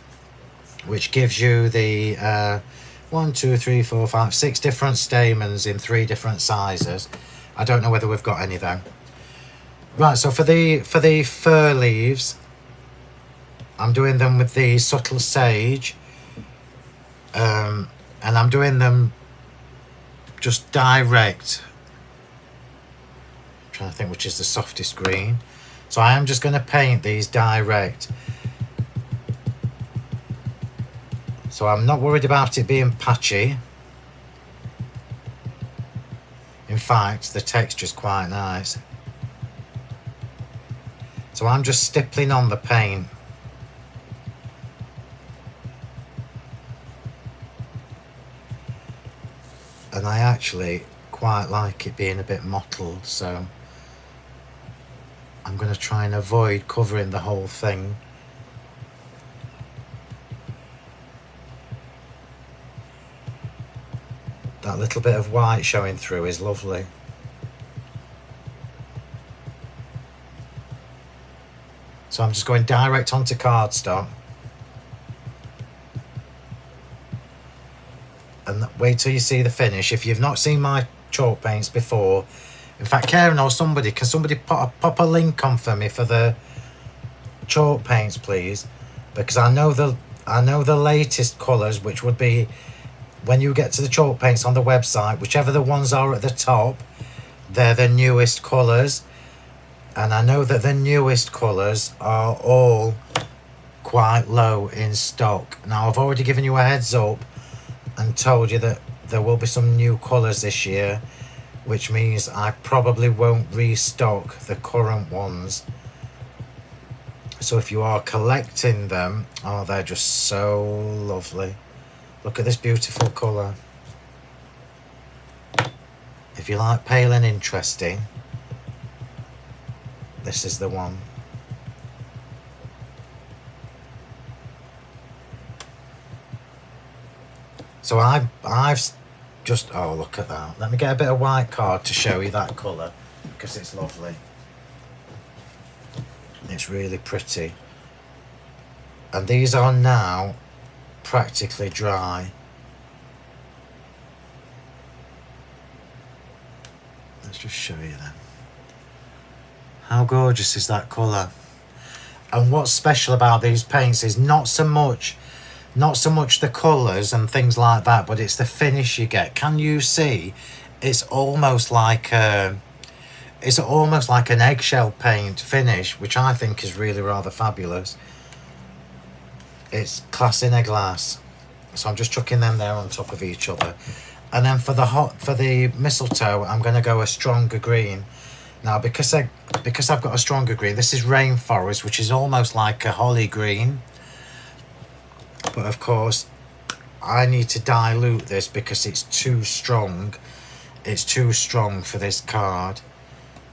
which gives you the 1, 2, 3, 4, 5, 6 different stamens in 3 different sizes. I don't know whether we've got any though. Right, so for the fir leaves, I'm doing them with the Subtle Sage, and I'm doing them just direct. I'm trying to think which is the softest green. So I am just going to paint these direct. So I'm not worried about it being patchy. In fact, the texture's quite nice. So I'm just stippling on the paint. And I actually quite like it being a bit mottled, so I'm going to try and avoid covering the whole thing. That little bit of white showing through is lovely. So I'm just going direct onto cardstock. And wait till you see the finish. If you've not seen my chalk paints before, in fact, Karen or somebody, can somebody pop a link on for me for the chalk paints, please? Because I know the latest colours, which would be when you get to the chalk paints on the website, whichever the ones are at the top, they're the newest colours. And I know that the newest colours are all quite low in stock. Now, I've already given you a heads up and told you that there will be some new colours this year, which means I probably won't restock the current ones. So if you are collecting them, oh, they're just so lovely. Look at this beautiful colour. If you like pale and interesting, this is the one. So I've just, oh, look at that. Let me get a bit of white card to show you that colour, because it's lovely. It's really pretty. And these are now practically dry. Let's just show you them. How gorgeous is that colour? And what's special about these paints is not so much not so much the colours and things like that, but it's the finish you get. Can you see? It's almost like an eggshell paint finish, which I think is really rather fabulous. It's class in a glass. So I'm just chucking them there on top of each other. And then for the mistletoe, I'm going to go a stronger green. Now, because I've got a stronger green, this is rainforest, which is almost like a holly green. But of course, I need to dilute this because it's too strong. It's too strong for this card.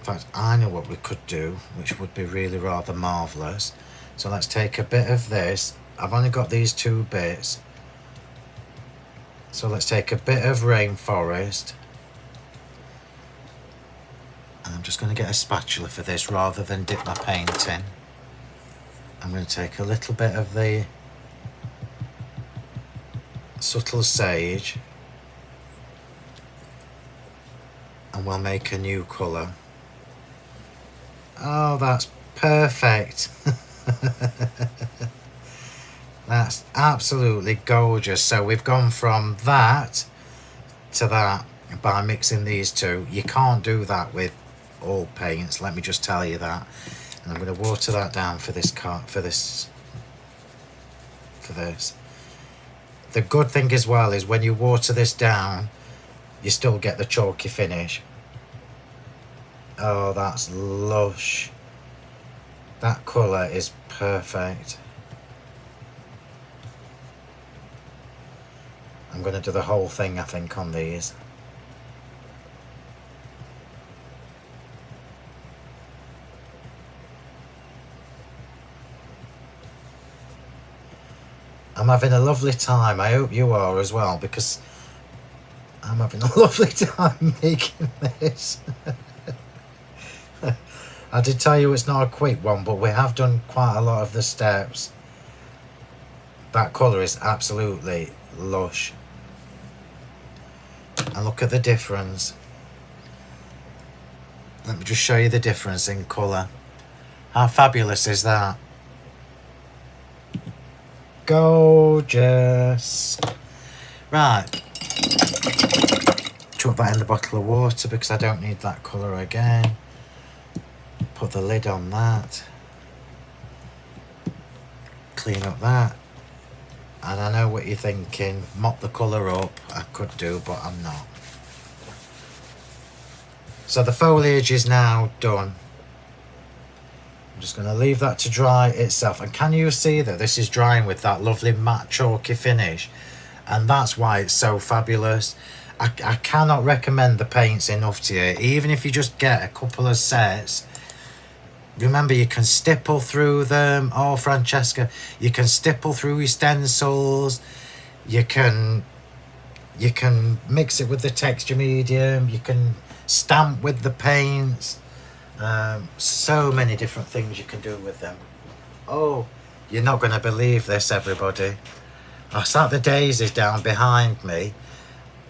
In fact, I know what we could do, which would be really rather marvellous. So let's take a bit of this. I've only got these 2 bits. So let's take a bit of rainforest. And I'm just going to get a spatula for this rather than dip my paint in. I'm going to take a little bit of the subtle sage. And we'll make a new colour. Oh, that's perfect. That's absolutely gorgeous. So we've gone from that to that by mixing these two. You can't do that with all paints, let me just tell you that. And I'm going to water that down for this card, for this. The good thing as well is when you water this down, you still get the chalky finish. Oh, that's lush. That colour is perfect. I'm going to do the whole thing, I think, on these. I'm having a lovely time. I hope you are as well, because I'm having a lovely time making this. I did tell you it's not a quick one, but we have done quite a lot of the steps. That colour is absolutely lush. And look at the difference. Let me just show you the difference in colour. How fabulous is that? Gorgeous. Right. Chuck that in the bottle of water because I don't need that colour again. Put the lid on that. Clean up that. And I know what you're thinking. Mop the colour up. I could do, but I'm not. So the foliage is now done. I'm just going to leave that to dry itself. And can you see that this is drying with that lovely matte chalky finish? And that's why it's so fabulous. I cannot recommend the paints enough to you. Even if you just get a couple of sets. Remember, you can stipple through them. Oh, Francesca, you can stipple through your stencils. You can mix it with the texture medium. You can stamp with the paints. So many different things you can do with them. Oh, you're not going to believe this, everybody. I sat the daisies down behind me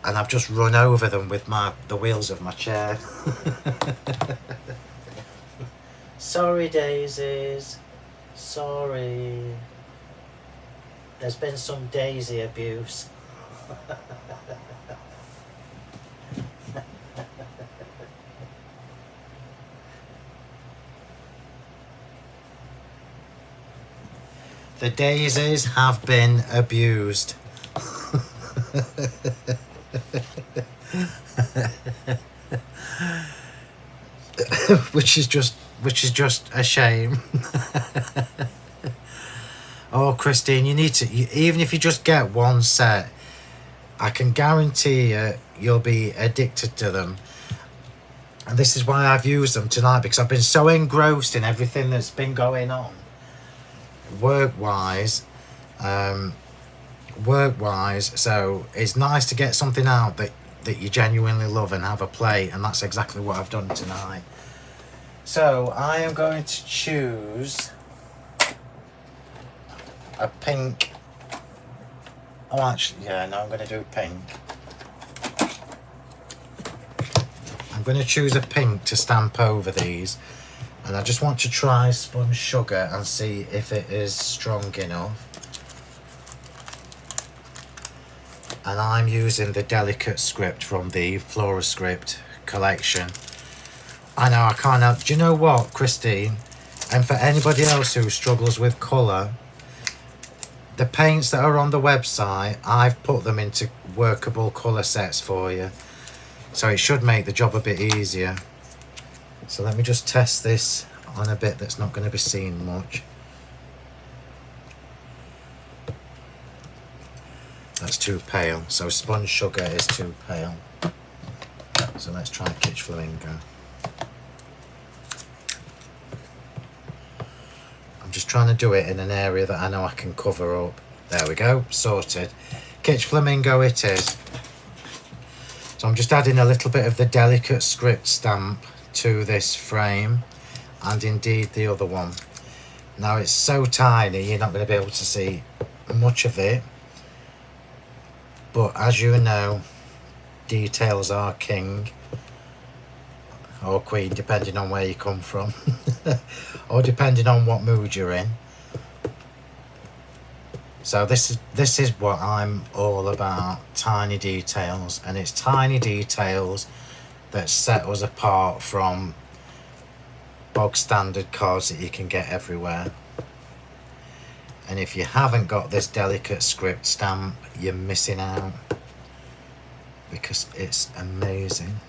and I've just run over them with the wheels of my chair. Sorry, daisies. Sorry. There's been some daisy abuse. The daisies have been abused. which is just a shame. Oh, Christine, you need to, even if you just get one set, I can guarantee you'll be addicted to them. And this is why I've used them tonight, because I've been so engrossed in everything that's been going on. Work-wise, so it's nice to get something out that you genuinely love and have a play, and that's exactly what I've done tonight. So I am going to choose a pink. Oh, actually, yeah, no, I'm going to do pink. I'm going to choose a pink to stamp over these. And I just want to try sponge sugar and see if it is strong enough. and I'm using the delicate script from the Florascript collection. I know I can't help. Do you know what, Christine? And for anybody else who struggles with colour, the paints that are on the website, I've put them into workable colour sets for you. So it should make the job a bit easier. So let me just test this on a bit that's not going to be seen much. That's too pale. So sponge sugar is too pale. So let's try Kitsch Flamingo. I'm just trying to do it in an area that I know I can cover up. There we go, sorted. Kitsch Flamingo it is. So I'm just adding a little bit of the delicate script stamp to this frame, and indeed the other one. Now it's so tiny you're not going to be able to see much of it, but as you know, details are king, or queen, depending on where you come from or depending on what mood you're in. So this is what I'm all about, tiny details, and it's tiny details that set us apart from bog standard cards that you can get everywhere. And if you haven't got this delicate script stamp, you're missing out, because it's amazing.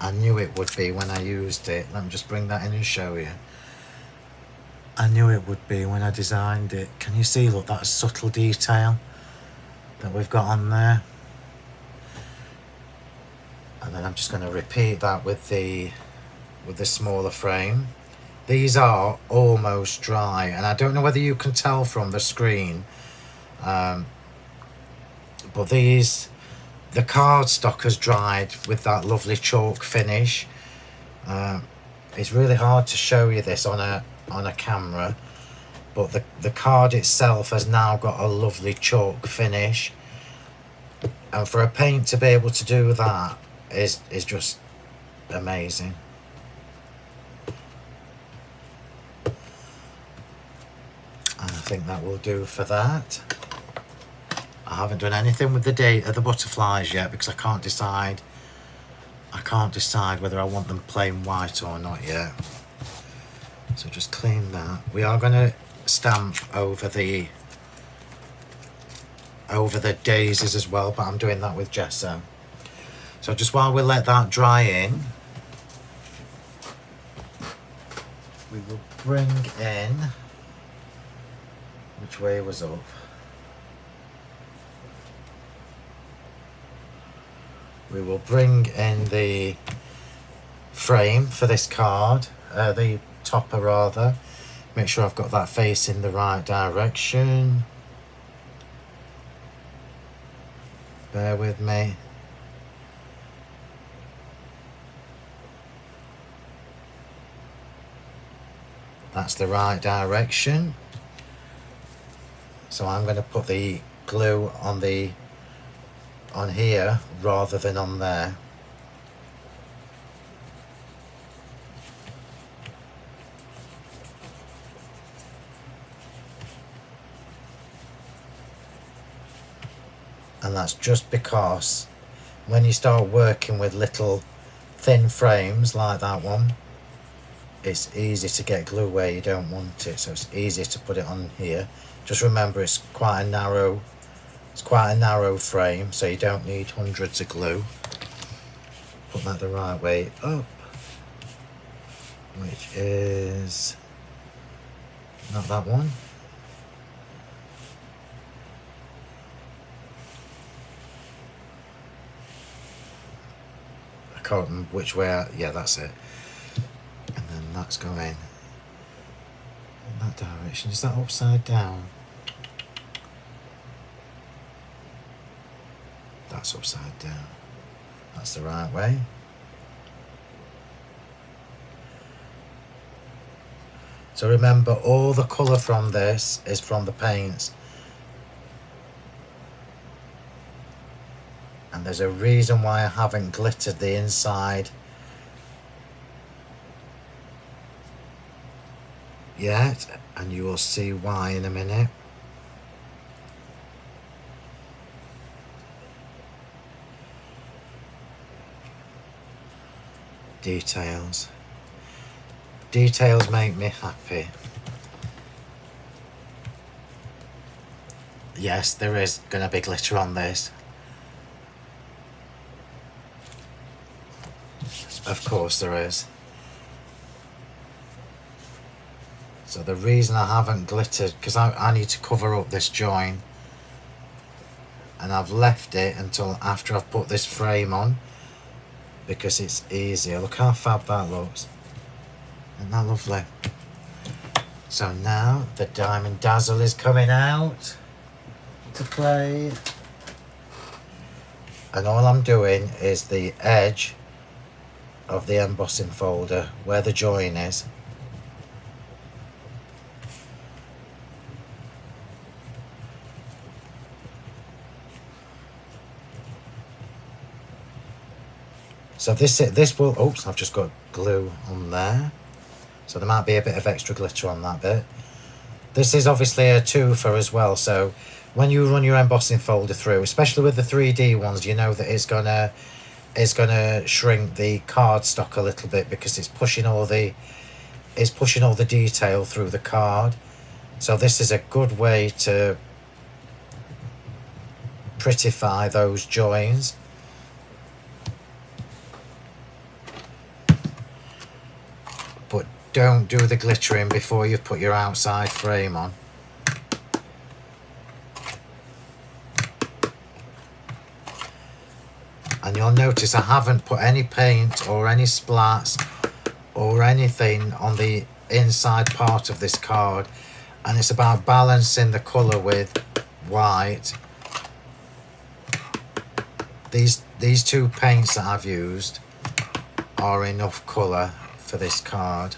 I knew it would be when I used it. Let me just bring that in and show you. I knew it would be when I designed it. Can you see, look, that subtle detail that we've got on there? And then I'm just going to repeat that with the smaller frame. These are almost dry, and I don't know whether you can tell from the screen, but the cardstock has dried with that lovely chalk finish. It's really hard to show you this on a camera, but the card itself has now got a lovely chalk finish, and for a paint to be able to do that is just amazing. And I think that will do for that. I haven't done anything with the butterflies yet, because I can't decide whether I want them plain white or not yet. So just clean that. We are going to stamp over the daisies as well, but I'm doing that with gesso. So just while we let that dry in, we will bring in, which way was up? We will bring in the frame for this card, the topper rather. Make sure I've got that face in the right direction. Bear with me. That's the right direction. So I'm going to put the glue on here rather than on there. And that's just because when you start working with little thin frames like that one, it's easy to get glue where you don't want it, so it's easy to put it on here. Just remember, it's quite a narrow frame, so you don't need hundreds of glue. Put that the right way up, which is not that one. I can't remember which way. Yeah, that's it. And then that's going in that direction. Is that upside down? That's upside down. That's the right way. So remember, all the colour from this is from the paints. And there's a reason why I haven't glittered the inside yet, and you will see why in a minute. Details. Details make me happy. Yes, there is gonna be glitter on this. Of course there is. So the reason I haven't glittered, because I need to cover up this join, and I've left it until after I've put this frame on, because it's easier. Look how fab that looks. Isn't that lovely? So now the Diamond Dazzle is coming out to play, and all I'm doing is the edge of the embossing folder where the join is. So this will, oops, I've just got glue on there, so there might be a bit of extra glitter on that bit. This is obviously a twofer as well, so when you run your embossing folder through, especially with the 3D ones, you know that it's gonna shrink the cardstock a little bit, because it's pushing all the detail through the card. So this is a good way to prettify those joins. But don't do the glittering before you've put your outside frame on. And you'll notice I haven't put any paint or any splats or anything on the inside part of this card, and it's about balancing the colour with white. These two paints that I've used are enough colour for this card.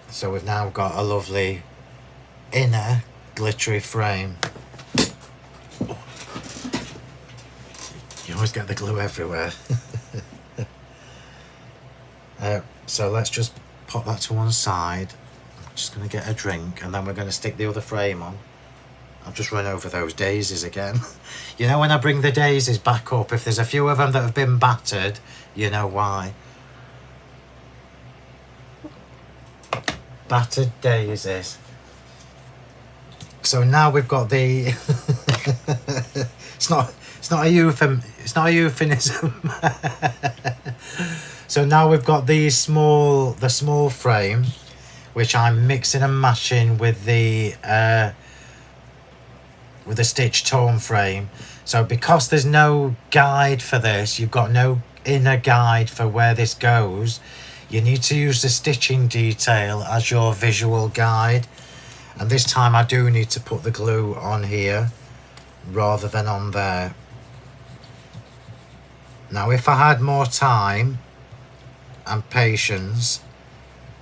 So we've now got a lovely inner glittery frame. You always get the glue everywhere. So let's just pop that to one side. I'm just going to get a drink, and then we're going to stick the other frame on. I've just run over those daisies again. You know, when I bring the daisies back up, if there's a few of them that have been battered, you know why. Battered daisies. So now we've got the it's not a euphemism. So now we've got the small frame, which I'm mixing and matching with the stitch torn frame. So because there's no guide for this, you've got no inner guide for where this goes, you need to use the stitching detail as your visual guide. And this time I do need to put the glue on here rather than on there. Now if I had more time and patience,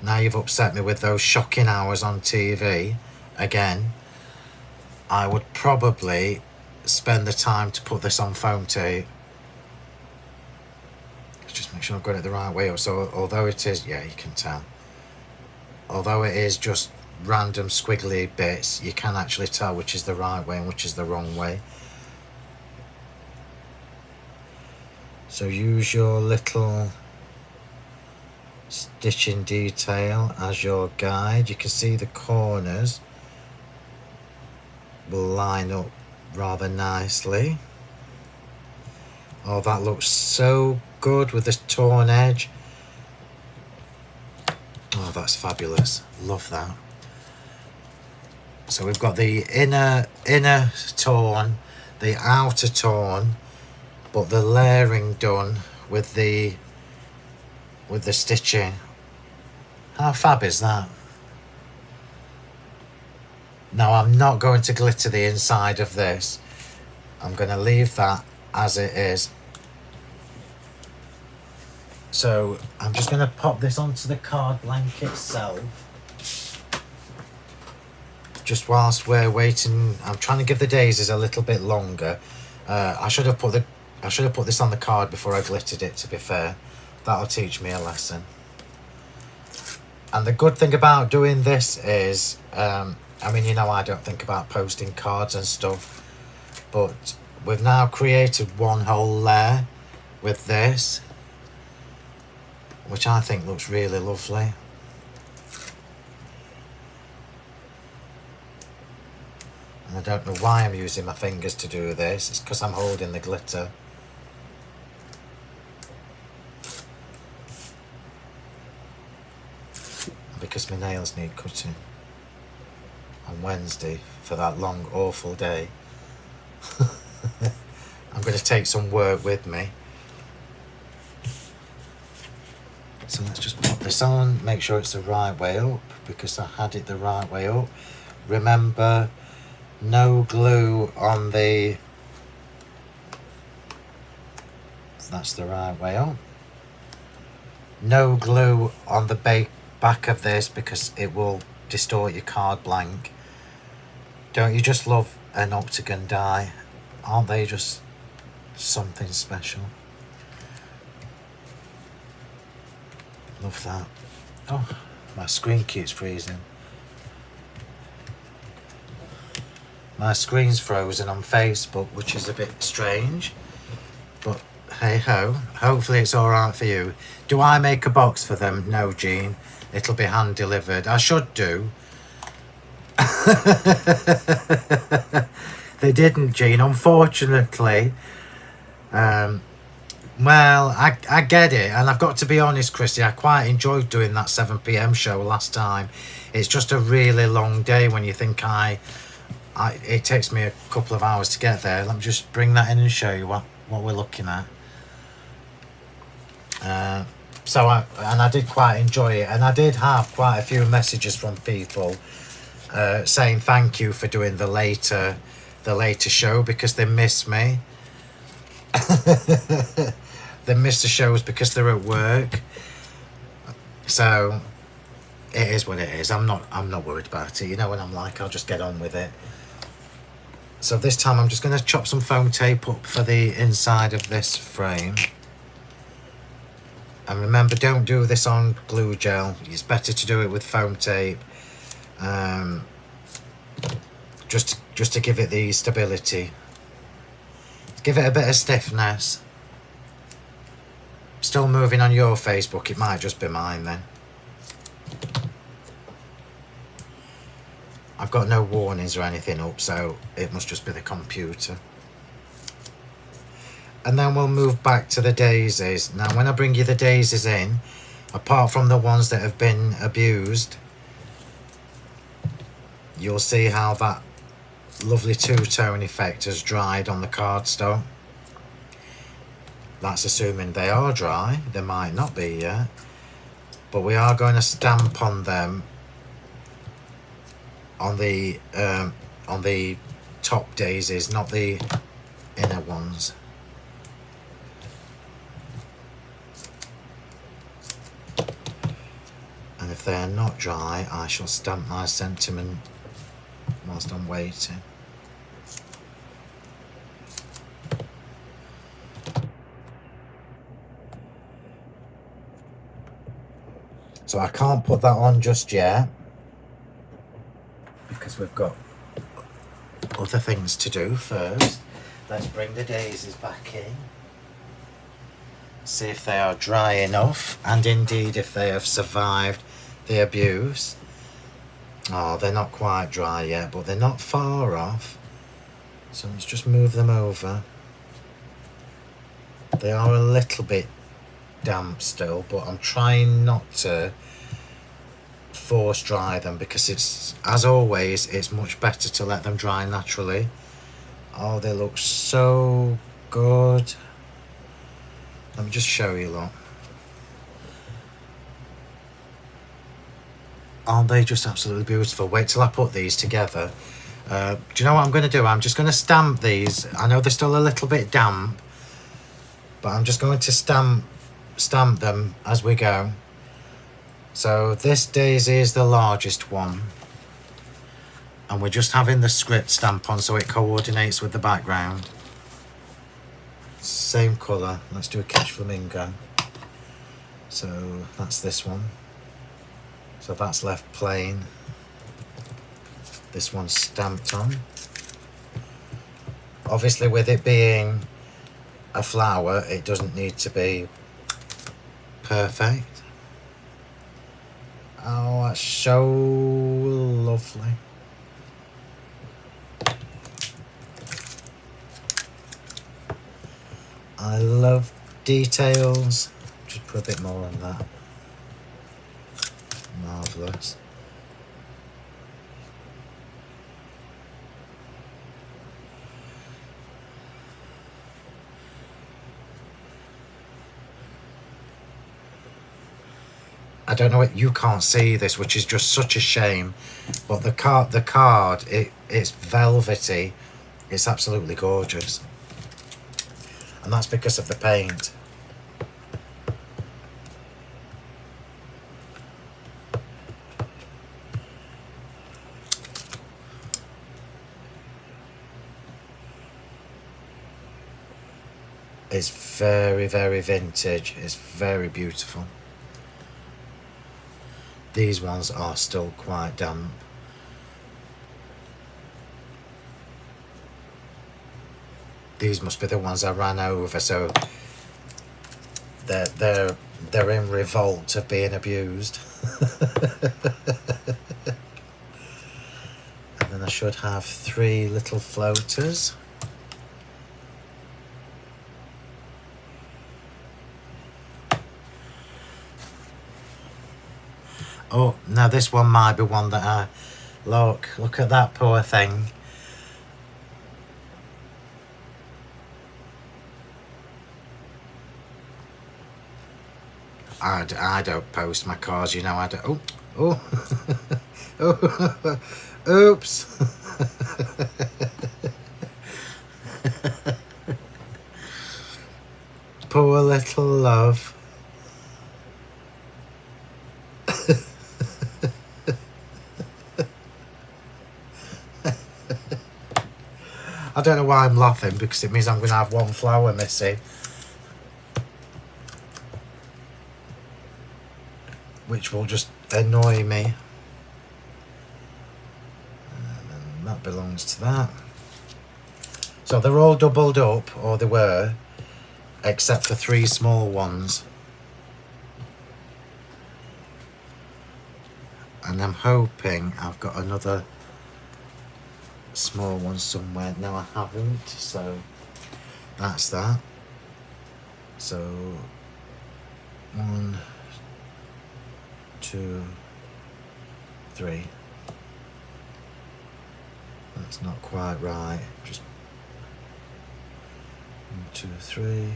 now you've upset me with those shocking hours on TV again, I would probably spend the time to put this on foam tape. Just make sure I've got it the right way up. So although it is, yeah, you can tell, although it is just random squiggly bits, you can actually tell which is the right way and which is the wrong way. So use your little stitching detail as your guide. You can see the corners will line up rather nicely. Oh, that looks so good with this torn edge. Oh, that's fabulous. Love that. So we've got the inner torn, the outer torn, but the layering done with the stitching. How fab is that? Now I'm not going to glitter the inside of this. I'm going to leave that as it is. So I'm just going to pop this onto the card blank itself. Just whilst we're waiting, I'm trying to give the daisies a little bit longer. I should have put this on the card before I glittered it, to be fair. That'll teach me a lesson. And the good thing about doing this is I mean, you know, I don't think about posting cards and stuff, but we've now created one whole layer with this, which I think looks really lovely. And I don't know why I'm using my fingers to do this. It's because I'm holding the glitter. Because my nails need cutting on Wednesday for that long, awful day. I'm going to take some work with me. So let's just put this on, make sure it's the right way up, because I had it the right way up. Remember, no glue on the... That's the right way up. No glue on the back of this, because it will distort your card blank. Don't you just love an octagon die? Aren't they just something special? Love that. Oh, my screen keeps freezing. My screen's frozen on Facebook, which is a bit strange, but hey ho, hopefully it's alright for you. Do I make a box for them? No, Jean. It'll be hand delivered. I should do. They didn't, Jean, unfortunately. Well, I get it, and I've got to be honest, Chrissy, I quite enjoyed doing that 7 PM show last time. It's just a really long day when you think it takes me a couple of hours to get there. Let me just bring that in and show you what we're looking at. So I did quite enjoy it, and I did have quite a few messages from people saying thank you for doing the later show, because they miss me. They miss the shows because they're at work. So it is what it is. I'm not worried about it. You know what I'm like, I'll just get on with it. So this time I'm just going to chop some foam tape up for the inside of this frame. And remember, don't do this on glue gel. It's better to do it with foam tape. Just to give it the stability. Give it a bit of stiffness. Still moving on your Facebook, it might just be mine then. I've got no warnings or anything up, so it must just be the computer. And then we'll move back to the daisies. Now when I bring you the daisies in, apart from the ones that have been abused, you'll see how that lovely two-tone effect has dried on the cardstock. That's assuming they are dry. They might not be yet, but we are going to stamp on them on the top daisies, not the inner ones. And if they are not dry, I shall stamp my sentiment whilst I'm waiting. So I can't put that on just yet, because we've got other things to do first. Let's bring the daisies back in. See if they are dry enough, and indeed if they have survived the abuse. Oh, they're not quite dry yet, but they're not far off. So let's just move them over. They are a little bit damp still, but I'm trying not to force dry them, because it's, as always, it's much better to let them dry naturally. Oh, they look so good. Let me just show you, look. Aren't they just absolutely beautiful? Wait till I put these together. Do you know what I'm going to do? I'm just going to stamp these. I know they're still a little bit damp, but I'm just going to stamp them as we go. So this daisy is the largest one, and we're just having the script stamp on so it coordinates with the background. Same colour. Let's do a Catch Flamingo. So that's this one. So that's left plain. This one's stamped on. Obviously, with it being a flower, it doesn't need to be perfect. Oh, that's so lovely. I love details. Just put a bit more on that. Marvellous. I don't know what you can't see this, which is just such a shame. But the card, it's velvety. It's absolutely gorgeous, and that's because of the paint. It's very, very vintage. It's very beautiful. These ones are still quite damp. These must be the ones I ran over, so they're in revolt of being abused. And then I should have 3 little floaters. Oh, now this one might be one that I... Look at that poor thing. I don't post my cards, you know, I don't... Oh, oh, oops. Poor little love. I don't know why I'm laughing, because it means I'm going to have one flower missing, which will just annoy me. And that belongs to that. So they're all doubled up, or they were, except for 3 small ones. And I'm hoping I've got another small one somewhere. No, I haven't, so that's that. So 1, 2, 3. That's not quite right. Just 1, 2, 3.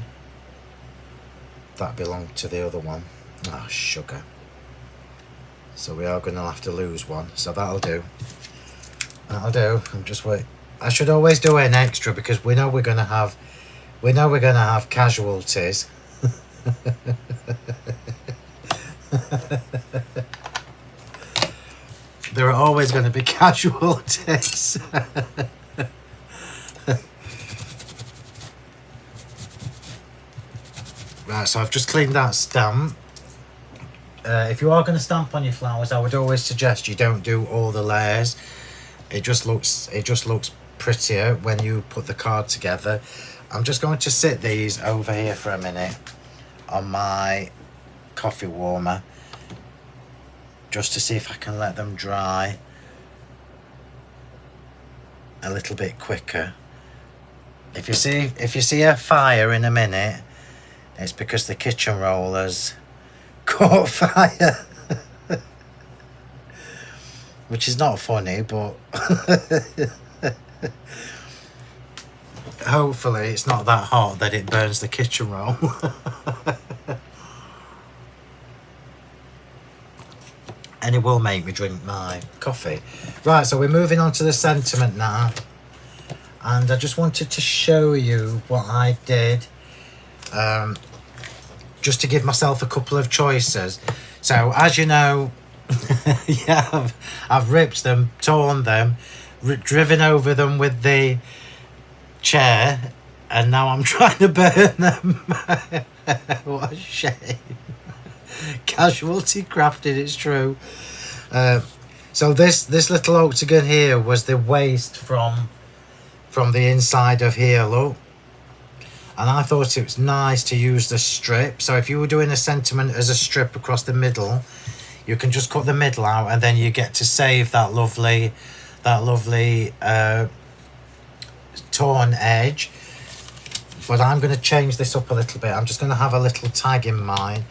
That belonged to the other one. Ah, sugar. So we are going to have to lose one. So that'll do. That'll do. I'm just wait. I should always do an extra, because we know we're going to have casualties. There are always going to be casualties. Right, so I've just cleaned that stamp. If you are going to stamp on your flowers, I would always suggest you don't do all the layers. It just looks prettier when you put the card together. I'm just going to sit these over here for a minute on my coffee warmer, just to see if I can let them dry a little bit quicker. If you see a fire in a minute, it's because the kitchen rollers caught fire. Which is not funny, but hopefully it's not that hot that it burns the kitchen roll. And it will make me drink my coffee. Right, so we're moving on to the sentiment now. And I just wanted to show you what I did, just to give myself a couple of choices. So, as you know, yeah, I've ripped them, torn them, driven over them with the chair, and now I'm trying to burn them. What a shame. Casualty crafted, it's true. So this little octagon here was the waste from the inside of here, look. And I thought it was nice to use the strip. So if you were doing a sentiment as a strip across the middle, you can just cut the middle out, and then you get to save that lovely torn edge. But I'm going to change this up a little bit. I'm just going to have a little tag in mine,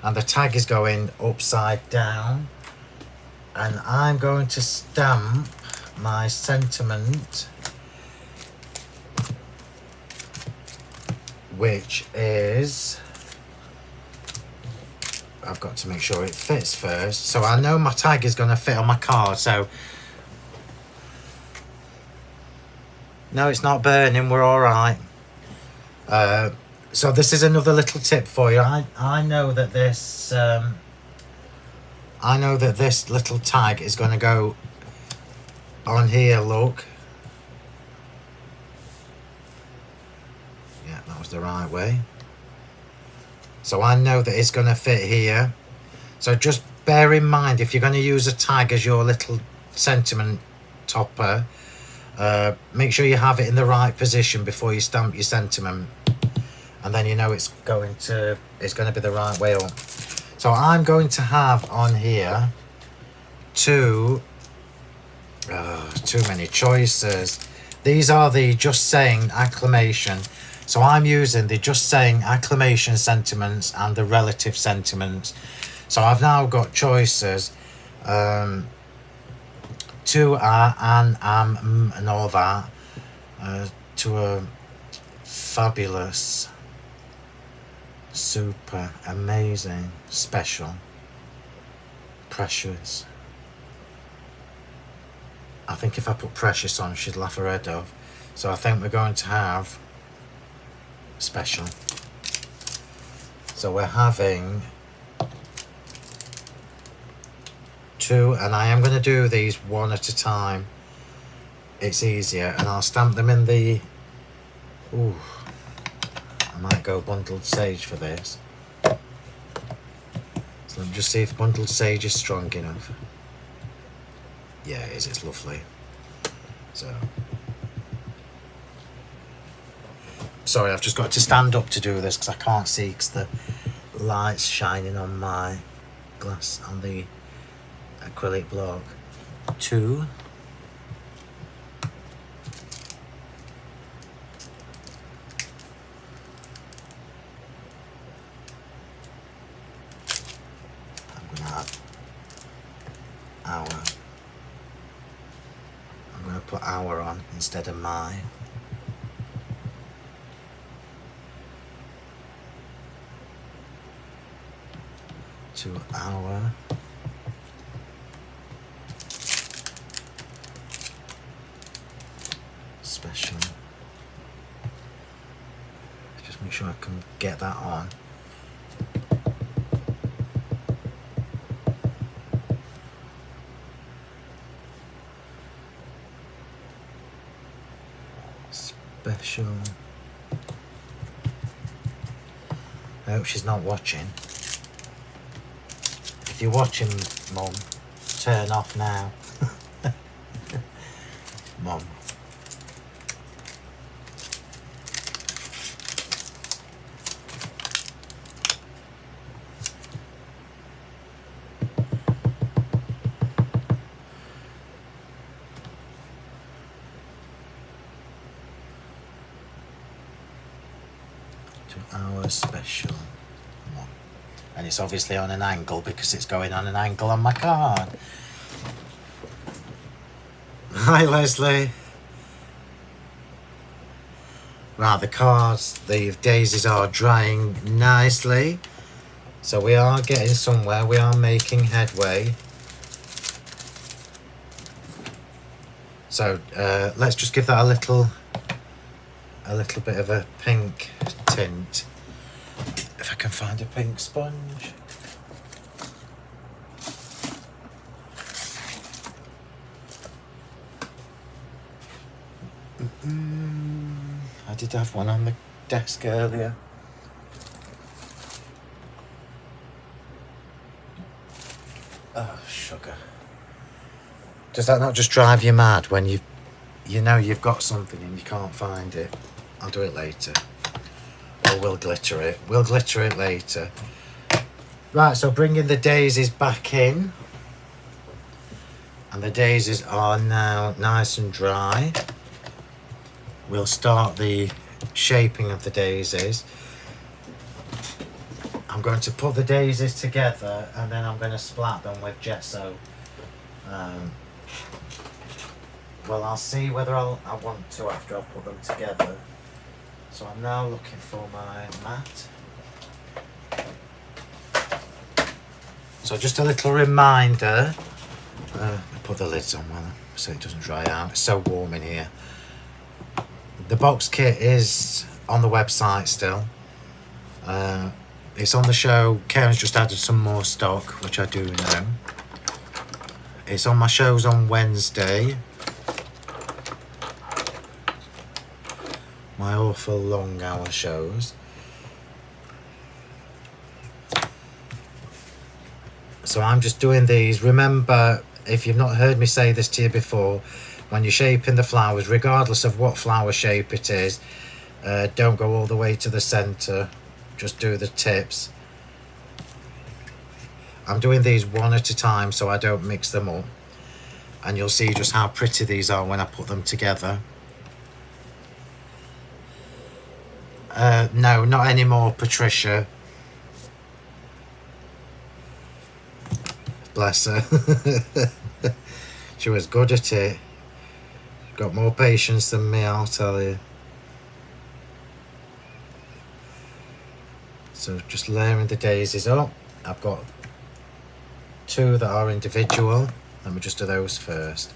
and the tag is going upside down, and I'm going to stamp my sentiment, which is, I've got to make sure it fits first. So I know my tag is going to fit on my card. So no, it's not burning, we're all right. So this is another little tip for you. I know that this little tag is going to go on here, look. Yeah, that was the right way. So I know that it's going to fit here. So just bear in mind, if you're going to use a tag as your little sentiment topper, make sure you have it in the right position before you stamp your sentiment, and then you know it's going to be the right way up. So I'm going to have on here too many choices. These are the Just Saying acclamation. So I'm using the Just Saying acclamation sentiments and the relative sentiments. So I've now got choices to, and, and all that, to a fabulous, super, amazing, special, precious. I think if I put precious on, she'd laugh her head off. So I think we're going to have special. So we're having two, and I am going to do these one at a time. It's easier, and I'll stamp them in the, ooh, I might go bundled sage for this. So let me just see if bundled sage is strong enough. Yeah, it is, it's lovely. So, sorry, I've just got to stand up to do this because I can't see because the light's shining on my glass, on the acrylic block. Two. I'm going to have our. I'm going to put our on instead of mine. To our. Special. Just make sure I can get that on. Special. I hope she's not watching. If you're watching, Mum, turn off now. Mum. Our special one, and it's obviously on an angle because it's going on an angle on my card. Hi Leslie. Right, the cards, the daisies are drying nicely, so we are getting somewhere, we are making headway. So let's just give that a little bit of a pink tint. If I can find a pink sponge. I did have one on the desk earlier. Oh, sugar. Does that not just drive you mad when you know you've got something and you can't find it? I'll do it later. Or we'll glitter it. We'll glitter it later. Right, so bringing the daisies back in. And the daisies are now nice and dry. We'll start the shaping of the daisies. I'm going to put the daisies together and then I'm going to splat them with gesso. Well, I'll see whether I want to after I've put them together. So I'm now looking for my mat. So just a little reminder, I'll put the lids on so it doesn't dry out. It's so warm in here. The box kit is on the website still. It's on the show. Karen's just added some more stock, which I do know. It's on my shows on Wednesday. My awful long hour shows. So I'm just doing these. Remember, if you've not heard me say this to you before, when you're shaping the flowers, regardless of what flower shape it is, don't go all the way to the centre. Just do the tips. I'm doing these one at a time so I don't mix them up. And you'll see just how pretty these are when I put them together. No, not anymore, Patricia. Bless her. She was good at it. Got more patience than me, I'll tell you. So just layering the daisies up. I've got 2 that are individual. Let me just do those first.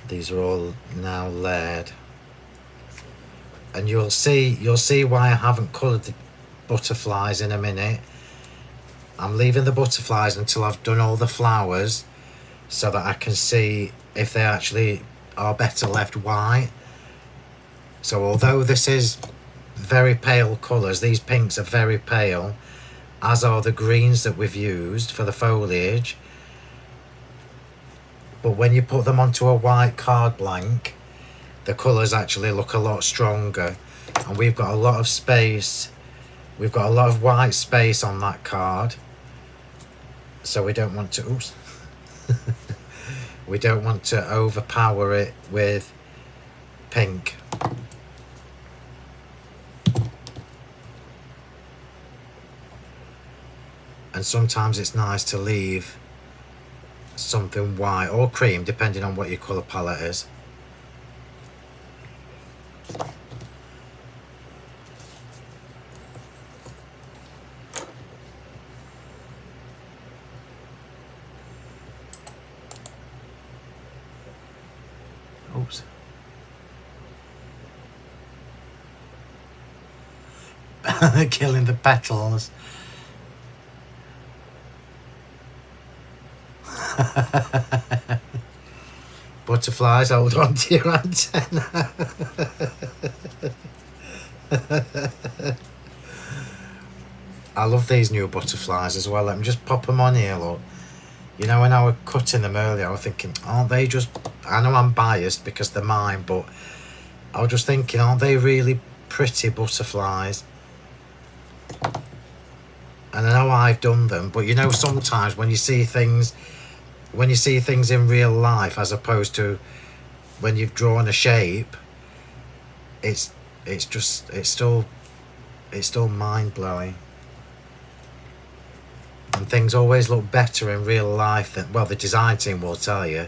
These are all now layered. And you'll see why I haven't coloured the butterflies in a minute. I'm leaving the butterflies until I've done all the flowers so that I can see if they actually are better left white. So although this is very pale colours, these pinks are very pale, as are the greens that we've used for the foliage. But when you put them onto a white card blank, the colours actually look a lot stronger. And we've got a lot of space. We've got a lot of white space on that card. So we don't want to, oops. We don't want to overpower it with pink. And sometimes it's nice to leave something white or cream, depending on what your colour palette is. Oops. Killing the petals. Butterflies, hold on to your antenna. I love these new butterflies as well. Let me just pop them on here, look. You know, when I was cutting them earlier, I was thinking, aren't they just... I know I'm biased because they're mine, but I was just thinking, aren't they really pretty butterflies? And I know I've done them, but you know, sometimes when you see things in real life as opposed to when you've drawn a shape, it's still mind-blowing. And things always look better in real life than, well, the design team will tell you,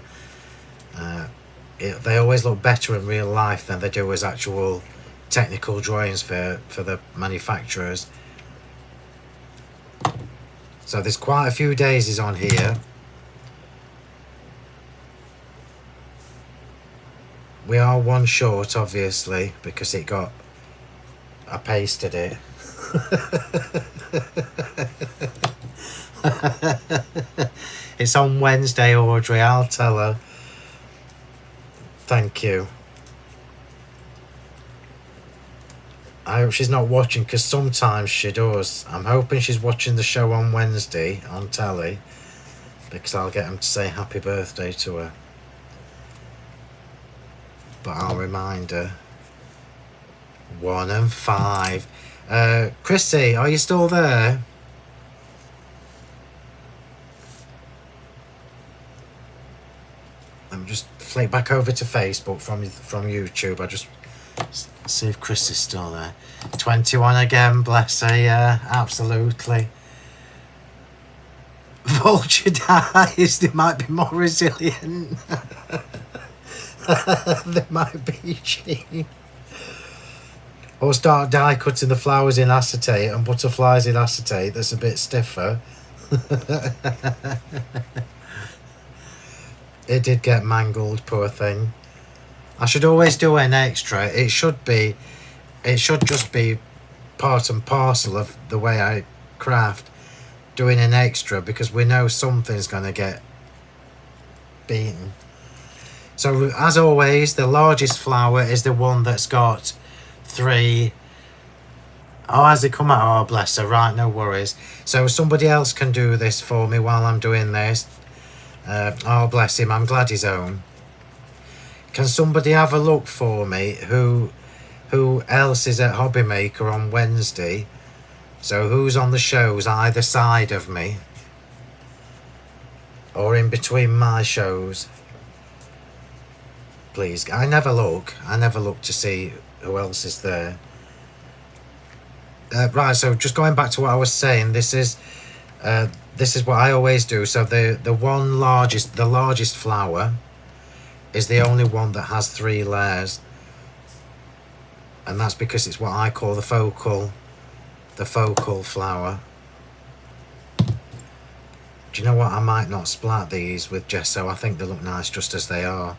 they always look better in real life than they do as actual technical drawings for the manufacturers. So there's quite a few daisies on here. We are one short, obviously, because I pasted it. It's on Wednesday, Audrey, I'll tell her. Thank you. I hope she's not watching, because sometimes she does. I'm hoping she's watching the show on Wednesday on telly, because I'll get him to say happy birthday to her. But I'll remind her. 1 and 5. Chrissy, are you still there? Let me just flick back over to Facebook from YouTube. I just see if Chris is still there. 21 again, bless her. Yeah, absolutely. Vulture dies, they might be more resilient. They might be cheap. Or start die cutting the flowers in acetate and butterflies in acetate that's a bit stiffer. It did get mangled, poor thing. I should always do an extra. It should just be part and parcel of the way I craft, doing an extra, because we know something's going to get beaten. So as always, the largest flower is the one that's got 3. Oh, has it come out? Oh, bless her. Right, no worries. So somebody else can do this for me while I'm doing this. Oh, bless him. I'm glad he's home. Can somebody have a look for me who else is at Hobby Maker on Wednesday? So who's on the shows either side of me or in between my shows? Please. I never look to see who else is there. Right, so just going back to what I was saying, this is what I always do. So the largest flower is the only one that has 3 layers, and that's because it's what I call the focal flower. Do you know what? I might not splat these with gesso. I think they look nice just as they are.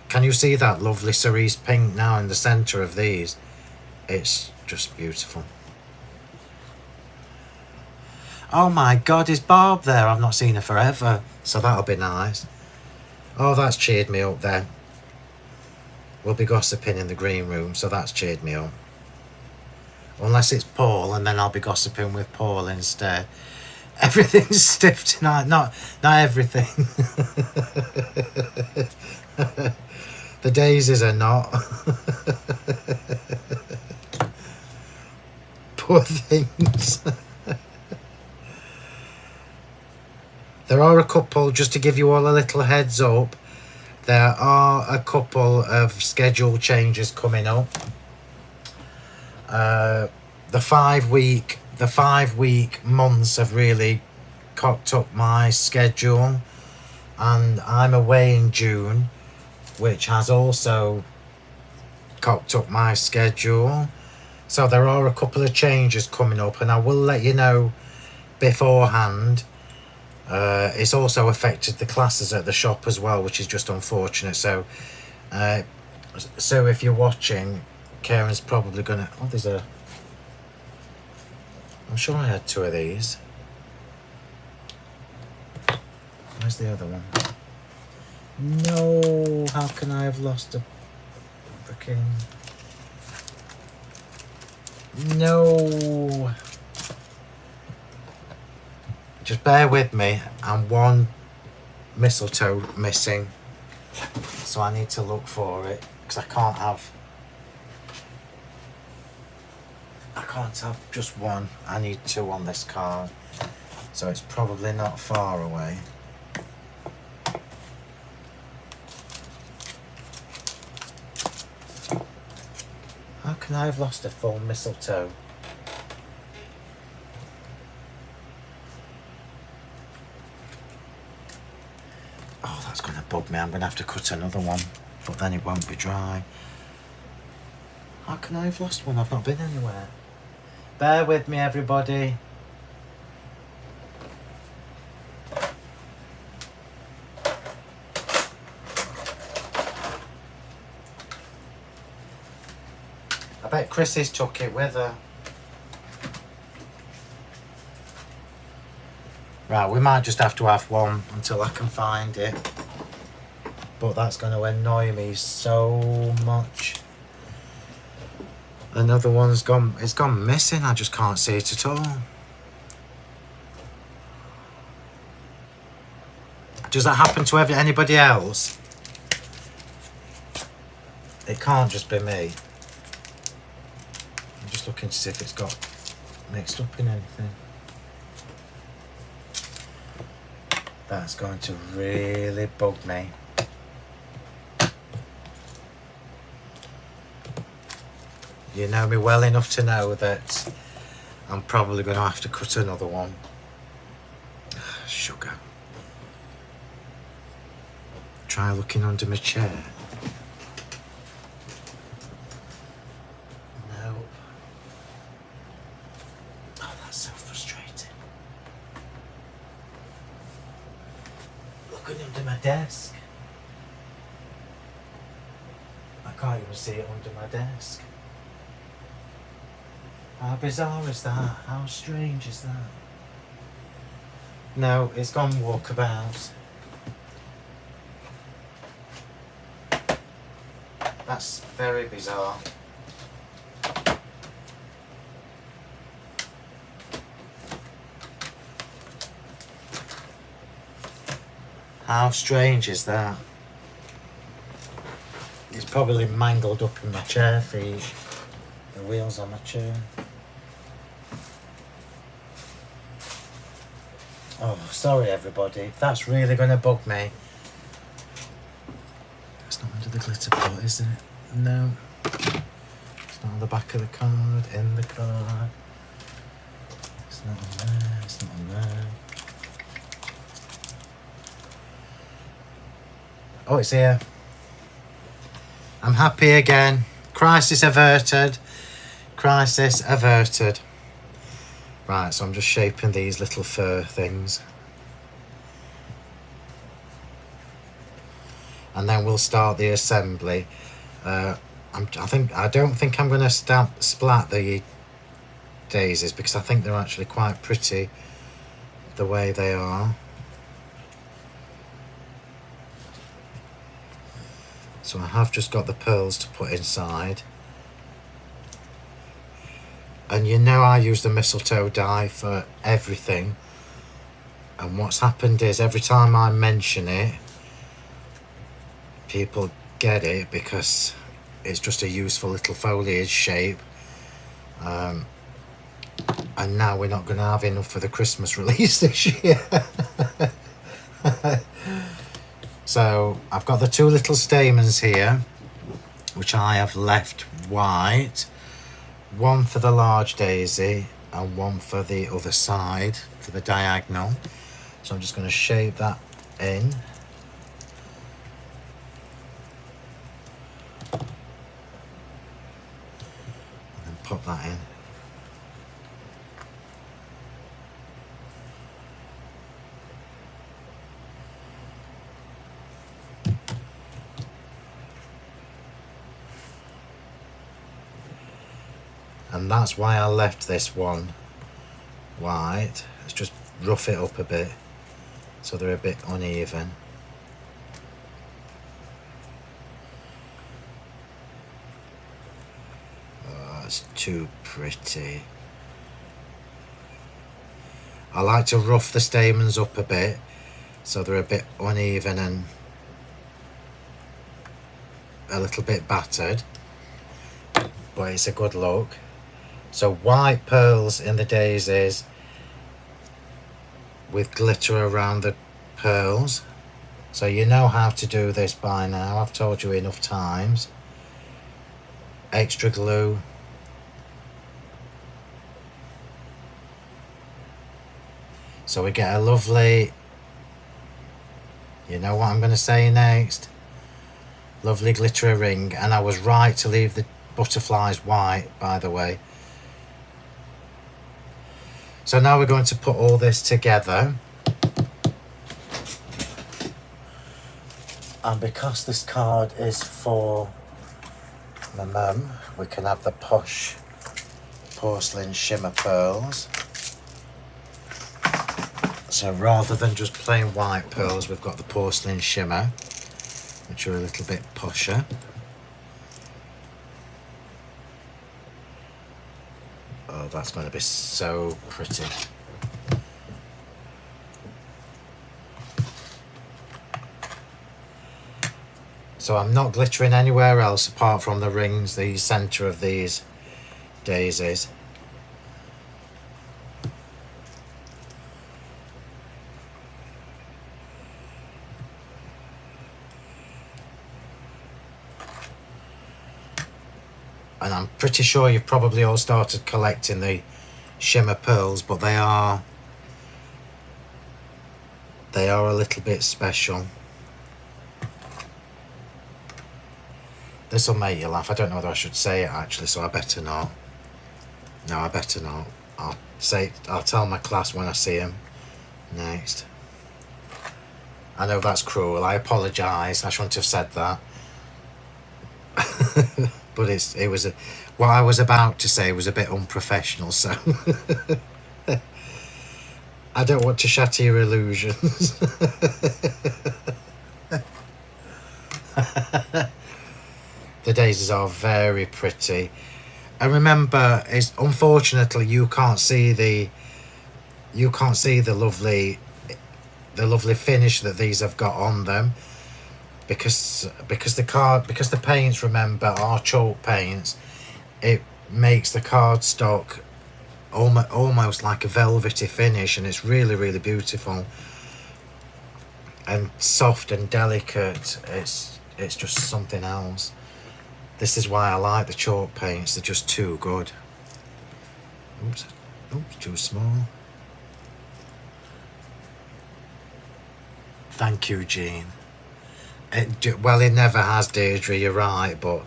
Can you see that lovely cerise pink now in the centre of these? It's just beautiful. Oh my God, is Barb there? I've not seen her forever, so that'll be nice. Oh, that's cheered me up then. We'll be gossiping in the green room, so that's cheered me up. Unless it's Paul, and then I'll be gossiping with Paul instead. Everything's stiff tonight. Not everything. The daisies are not. Poor things. There are a couple, just to give you all a little heads up, there are a couple of schedule changes coming up. The 5 week months have really cocked up my schedule, and I'm away in June, which has also cocked up my schedule. So there are a couple of changes coming up, and I will let you know beforehand. It's also affected the classes at the shop as well, which is just unfortunate. So if you're watching, Karen's probably gonna... Oh, there's a... I'm sure I had 2 of these. Where's the other one? No, how can I have lost a freaking... No. Just bear with me. I'm 1 mistletoe missing, so I need to look for it, because I can't have just 1. I need 2 on this card, so it's probably not far away. How can I have lost a full mistletoe? Oh, that's going to bug me. I'm going to have to cut another one, but then it won't be dry. How can I have lost one? I've not been anywhere. Bear with me, everybody. I bet Chrissy's took it with her. Right, we might just have to have 1 until I can find it. But that's going to annoy me so much. Another one's gone, it's gone missing. I just can't see it at all. Does that happen to anybody else? It can't just be me. I'm just looking to see if it's got mixed up in anything. That's going to really bug me. You know me well enough to know that I'm probably going to have to cut another one. Sugar. Try looking under my chair. No. Oh, that's so frustrating. Looking under my desk. I can't even see it under my desk. How bizarre is that? How strange is that? No, it's gone walkabout. That's very bizarre. How strange is that? It's probably mangled up in my chair feet. The wheels on my chair. Oh, sorry everybody. That's really going to bug me. It's not under the glitter pot, is it? No. It's not on the back of the card, in the card. It's not on there, it's not on there. Oh, it's here. I'm happy again. Crisis averted. Crisis averted. Right, so I'm just shaping these little fur things. And then we'll start the assembly. I don't think I'm going to splat the daisies because I think they're actually quite pretty the way they are. So I have just got the pearls to put inside. And you know I use the mistletoe die for everything. And what's happened is every time I mention it, people get it because it's just a useful little foliage shape. And now we're not going to have enough for the Christmas release this year. So I've got the two little stamens here, which I have left white. One for the large daisy and one for the other side, for the diagonal. So I'm just going to shape that in. And then pop that in. And that's why I left this one white. Let's just rough it up a bit so they're a bit uneven. Oh, it's too pretty. I like to rough the stamens up a bit so they're a bit uneven and a little bit battered, but it's a good look. So white pearls in the daisies with glitter around the pearls. So you know how to do this by now. I've told you enough times. Extra glue. So we get a lovely, you know what I'm going to say next? Lovely glittery ring. And I was right to leave the butterflies white, by the way. So now we're going to put all this together. And because this card is for my mum, we can have the posh porcelain shimmer pearls. So rather than just plain white pearls, we've got the porcelain shimmer, which are a little bit posher. Oh, that's going to be so pretty. So I'm not glittering anywhere else apart from the rings, the centre of these daisies. And I'm pretty sure you've probably all started collecting the shimmer pearls, but they are a little bit special. This will make you laugh. I don't know whether I should say it actually, so I better not. No, I better not. I'll tell my class when I see them next. I know that's cruel. I apologise. I shouldn't have said that. But it was what I was about to say was a bit unprofessional, so I don't want to shatter your illusions. The daisies are very pretty. And remember, unfortunately you can't see the lovely finish that these have got on them, because the paints, remember, are chalk paints. It makes the cardstock almost like a velvety finish, and it's really, really beautiful and soft and delicate. It's just something else. This is why I like the chalk paints. They're just too good. Oops, too small. Thank you, Jean. Well, it never has, Deirdre, you're right, but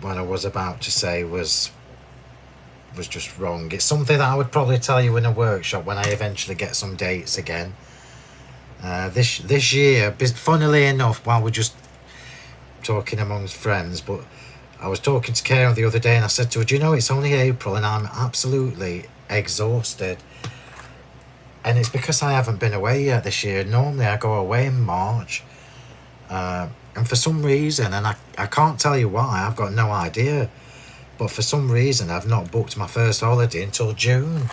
what I was about to say was just wrong. It's something that I would probably tell you in a workshop when I eventually get some dates again. This year, funnily enough, while we're just talking amongst friends, but I was talking to Karen the other day and I said to her, do you know, it's only April and I'm absolutely exhausted. And it's because I haven't been away yet this year. Normally I go away in March. And for some reason, and I can't tell you why, I've got no idea. But for some reason, I've not booked my first holiday until June.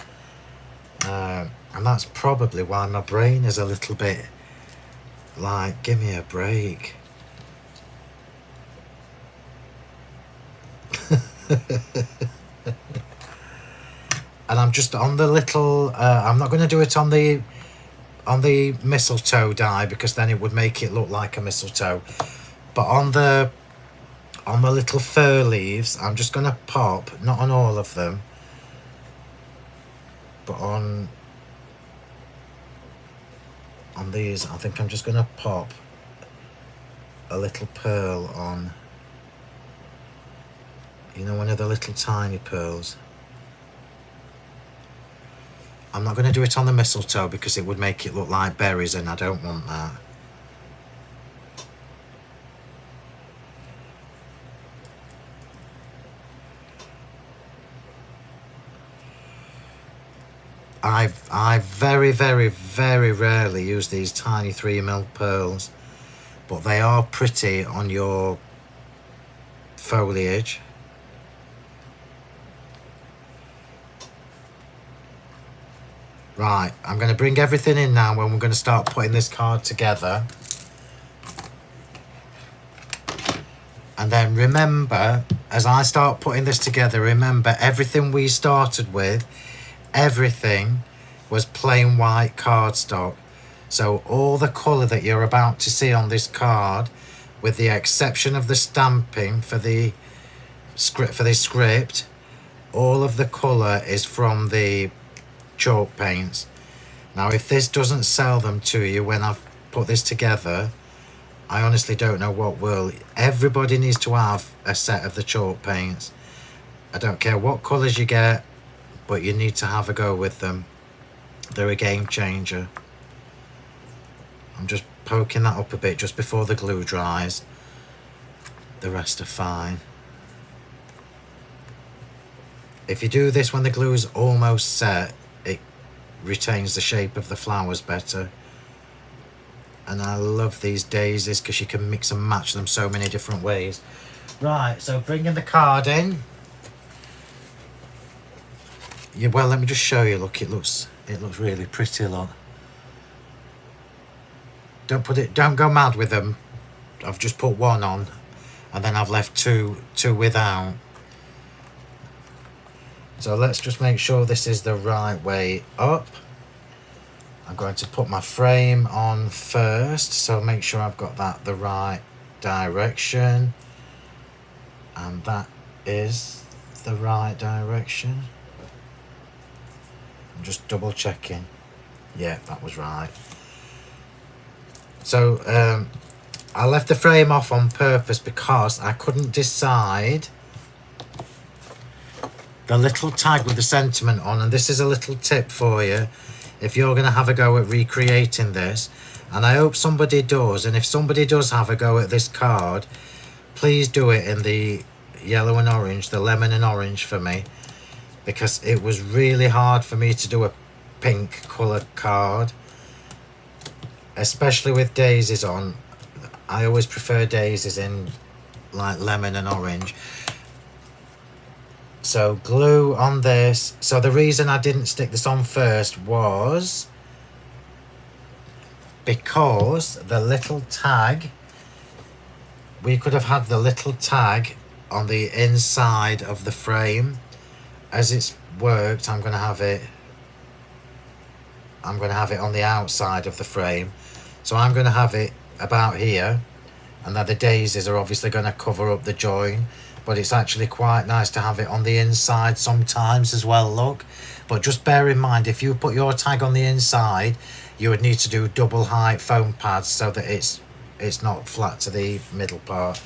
And that's probably why my brain is a little bit like, give me a break. And I'm just on the little I'm not going to do it on the mistletoe die, because then it would make it look like a mistletoe, but on the little fir leaves I'm just going to pop, not on all of them, but on these, I think I'm just going to pop a little pearl on, you know, one of the little tiny pearls. I'm not going to do it on the mistletoe because it would make it look like berries and I don't want that. I very, very, very rarely use these tiny 3mm pearls, but they are pretty on your foliage. Right, I'm going to bring everything in now when we're going to start putting this card together. And then remember, as I start putting this together, remember everything we started with, everything was plain white cardstock. So all the colour that you're about to see on this card, with the exception of the stamping for the script, all of the colour is from the chalk paints. Now if this doesn't sell them to you when I've put this together, I honestly don't know what will. Everybody needs to have a set of the chalk paints. I don't care what colours you get, but you need to have a go with them. They're a game changer. I'm just poking that up a bit just before the glue dries. The rest are fine. If you do this when the glue's almost set, it retains the shape of the flowers better. And I love these daisies because you can mix and match them so many different ways. Right, so bringing the card in. Yeah, well, let me just show you. Look, it looks really pretty. Look. Don't go mad with them. I've just put one on, and then I've left two without. So let's just make sure this is the right way up. I'm going to put my frame on first, so make sure I've got that the right direction. And that is the right direction. I'm just double checking. Yeah, that was right. So I left the frame off on purpose because I couldn't decide the little tag with the sentiment on, and this is a little tip for you if you're going to have a go at recreating this, and I hope somebody does. And if somebody does have a go at this card, please do it in the yellow and orange, the lemon and orange for me, because it was really hard for me to do a pink colour card, especially with daisies on. I always prefer daisies in like lemon and orange. So glue on this. So the reason I didn't stick this on first was because the little tag, we could have had the little tag on the inside of the frame. As it's worked, I'm going to have it on the outside of the frame. So I'm going to have it about here, and then the daisies are obviously going to cover up the join. But it's actually quite nice to have it on the inside sometimes as well, look. But just bear in mind, if you put your tag on the inside, you would need to do double height foam pads so that it's not flat to the middle part.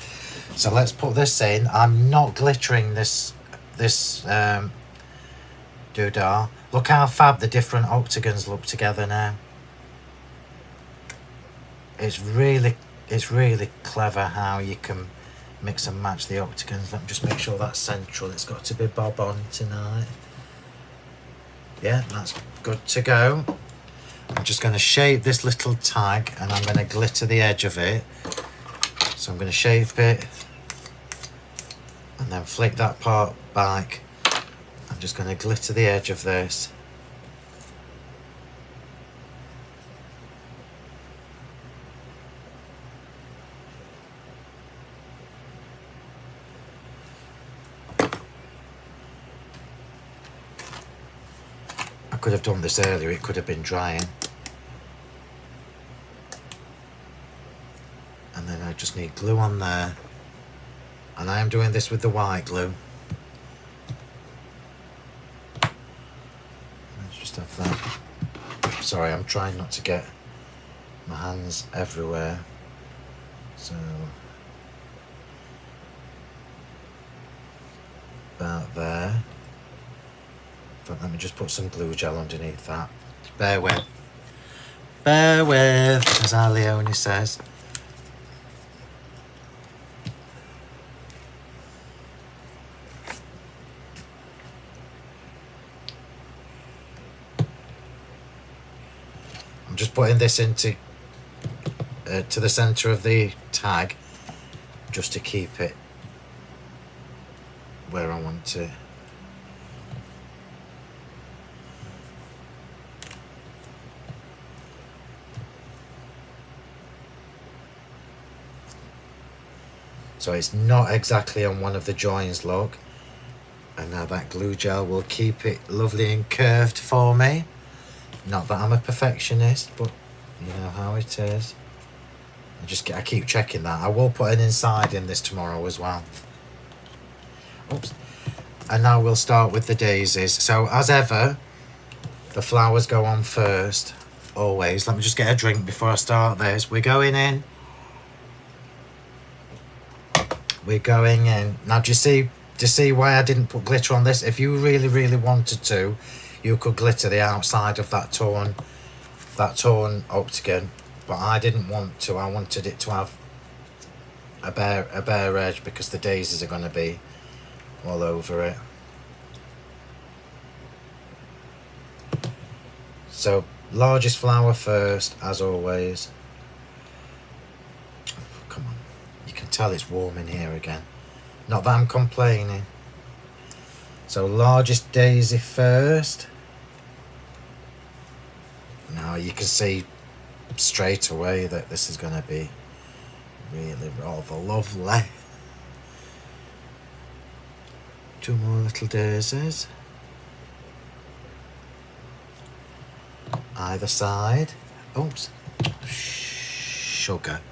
So let's put this in. I'm not glittering this doodah. Look how fab the different octagons look together now. It's really clever how you can mix and match the octagons. Let me just make sure that's central. It's got to be bob on tonight. Yeah, that's good to go. I'm just going to shape this little tag, and I'm going to glitter the edge of it. So I'm going to shape it and then flick that part back. I'm just going to glitter the edge of this. I could have done this earlier, it could have been drying. And then I just need glue on there. And I am doing this with the white glue. Let's just have that. Sorry, I'm trying not to get my hands everywhere. So about there. But let me just put some glue gel underneath that. Bear with, as our Leonie says. I'm just putting this into to the center of the tag, just to keep it where I want it. So it's not exactly on one of the joins, look. And now that glue gel will keep it lovely and curved for me. Not that I'm a perfectionist, but you know how it is. I keep checking that. I will put an inside in this tomorrow as well. Oops. And now we'll start with the daisies. So as ever, the flowers go on first, always. Let me just get a drink before I start this. We're going in. We're going in. Now, do you see why I didn't put glitter on this? If you really, really wanted to, you could glitter the outside of that torn octagon. But I didn't want to. I wanted it to have a bare edge because the daisies are going to be all over it. So, largest flower first, as always. Come on. You can tell it's warm in here again. Not that I'm complaining. So largest daisy first. Now you can see straight away that this is going to be really rather lovely. 2 more little daisies either side. Oops, sugar.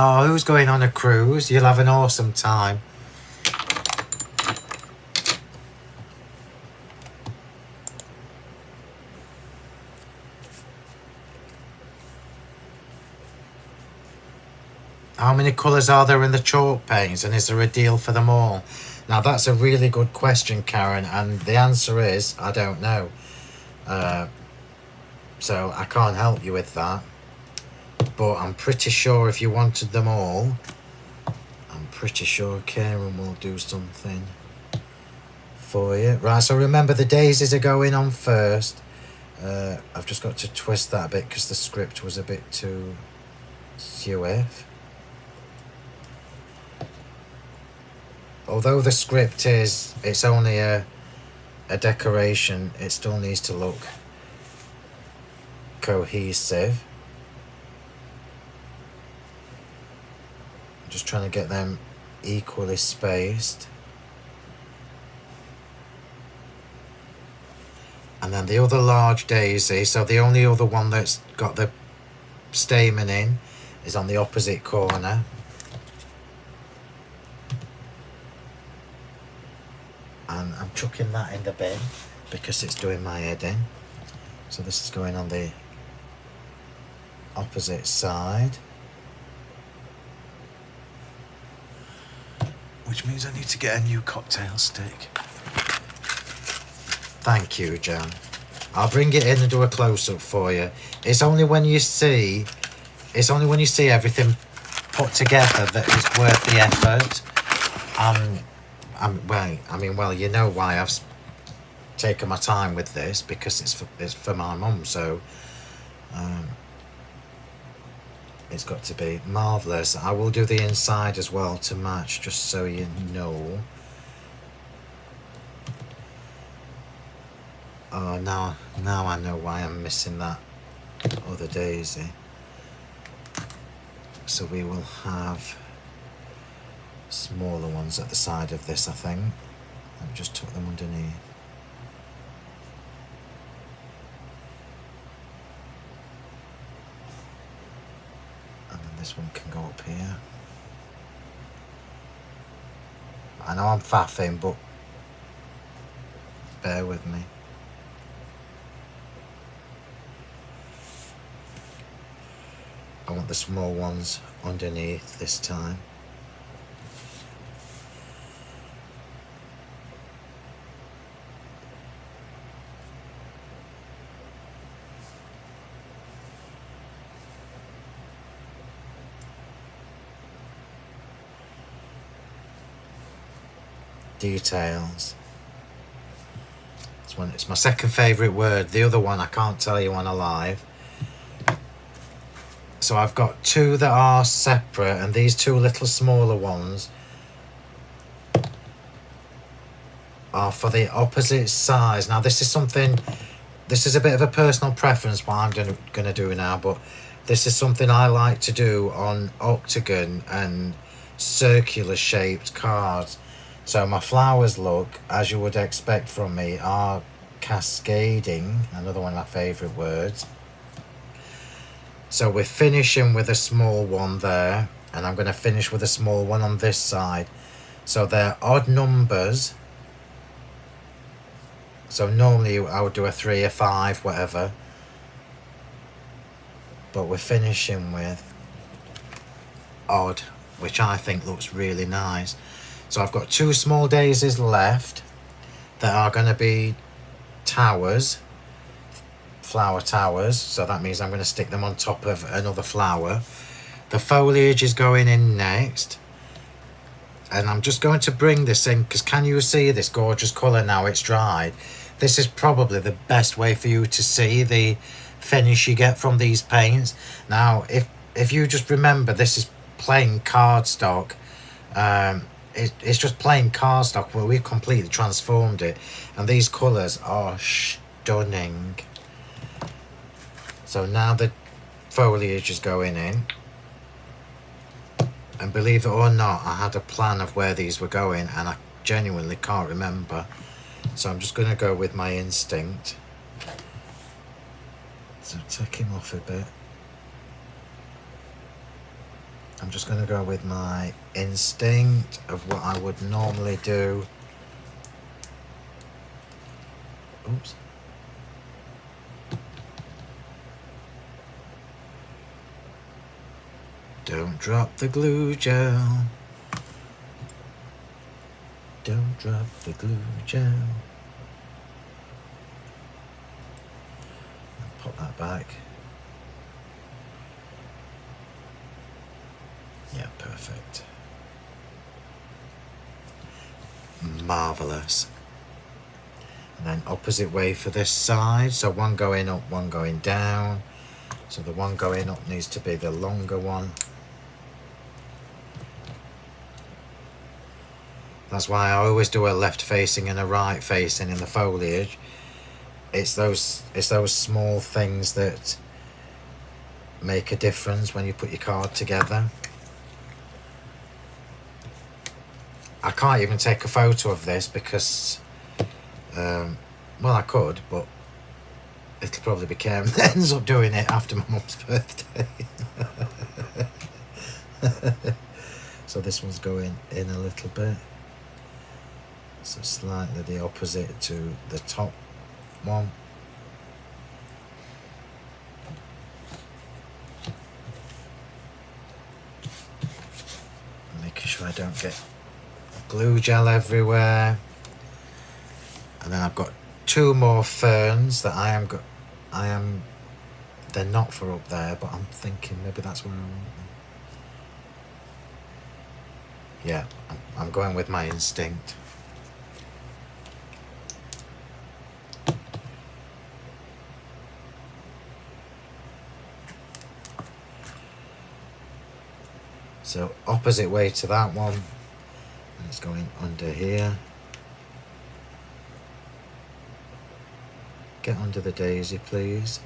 Oh, who's going on a cruise? You'll have an awesome time. How many colours are there in the chalk paints, and is there a deal for them all? Now that's a really good question, Karen, and the answer is I don't know. So I can't help you with that. But I'm pretty sure if you wanted them all, I'm pretty sure Karen will do something for you. Right, so remember the daisies are going on first. I've just got to twist that a bit because the script was a bit too stiff. Although the script is, it's only a decoration, it still needs to look cohesive. I'm just trying to get them equally spaced. And then the other large daisy, so the only other one that's got the stamen in is on the opposite corner. And I'm chucking that in the bin because it's doing my head in. So this is going on the opposite side. Which means I need to get a new cocktail stick. Thank you, Jan. I'll bring it in and do a close-up for you. It's only when you see everything put together that it's worth the effort. Well, you know why I've taken my time with this, because it's for my mum, so it's got to be marvellous. I will do the inside as well to match, just so you know. Oh, now I know why I'm missing that other daisy. So we will have smaller ones at the side of this, I think. Let me just tuck them underneath. And then this one can go up here. I know I'm faffing, but bear with me. I want the small ones underneath this time. Details. It's my second favourite word. The other one I can't tell you on a live. So I've got two that are separate, and these two little smaller ones are for the opposite size. Now this is a bit of a personal preference what I'm going to do now, but this is something I like to do on octagon and circular shaped cards. So my flowers look, as you would expect from me, are cascading, another one of my favourite words. So we're finishing with a small one there, and I'm going to finish with a small one on this side. So they're odd numbers. So normally I would do a 3, a 5, whatever. But we're finishing with odd, which I think looks really nice. So I've got 2 small daisies left that are going to be towers, flower towers. So that means I'm going to stick them on top of another flower. The foliage is going in next. And I'm just going to bring this in, because can you see this gorgeous colour now it's dried? This is probably the best way for you to see the finish you get from these paints. Now, if you just remember, this is plain cardstock. It's just plain cardstock, where we've completely transformed it, and these colours are stunning. So now the foliage is going in, and believe it or not, I had a plan of where these were going and I genuinely can't remember, so I'm just going to go with my instinct. So take him off a bit. I'm just going to go with my instinct of what I would normally do. Oops. Don't drop the glue gel. Don't drop the glue gel. Pop that back. Yeah, perfect. Marvellous. And then opposite way for this side. So one going up, one going down. So the one going up needs to be the longer one. That's why I always do a left facing and a right facing in the foliage. It's those small things that make a difference when you put your card together. I can't even take a photo of this because, well, I could, but it'll probably be Karen that ends up doing it after my mum's birthday. So this one's going in a little bit. So slightly the opposite to the top one. Making sure I don't get glue gel everywhere. And then I've got two more ferns that they're not for up there, but I'm thinking maybe that's where yeah, I'm going with my instinct. So opposite way to that one, and it's going under here. Get under the daisy, please.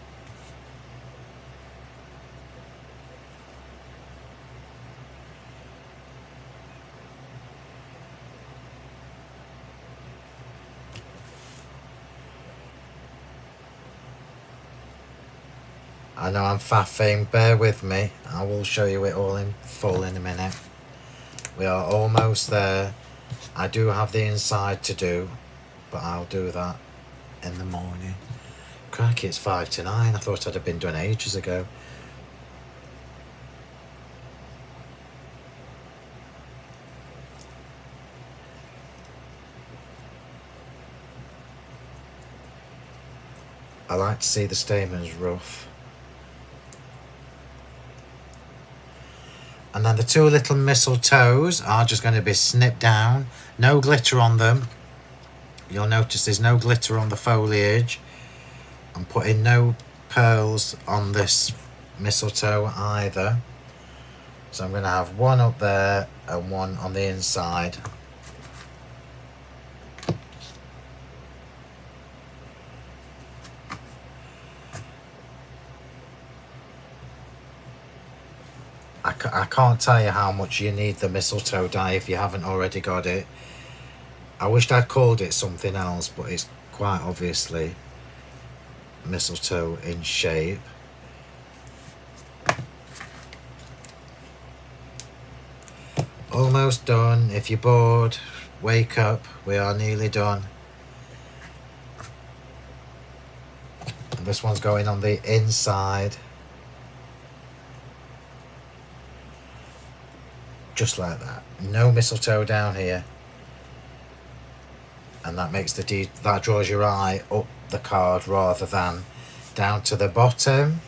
I know I'm faffing, bear with me. I will show you it all in full in a minute. We are almost there. I do have the inside to do, but I'll do that in the morning. Crikey, it's 5 to 9. I thought I'd have been done ages ago. I like to see the stamens rough. And then the two little mistletoes are just going to be snipped down. No glitter on them. You'll notice there's no glitter on the foliage. I'm putting no pearls on this mistletoe either. So I'm going to have one up there and one on the inside. I can't tell you how much you need the mistletoe die if you haven't already got it. I wished I'd called it something else, but it's quite obviously mistletoe in shape. Almost done. If you're bored, wake up. We are nearly done. And this one's going on the inside. Just like that. No mistletoe down here. And that makes that draws your eye up the card rather than down to the bottom.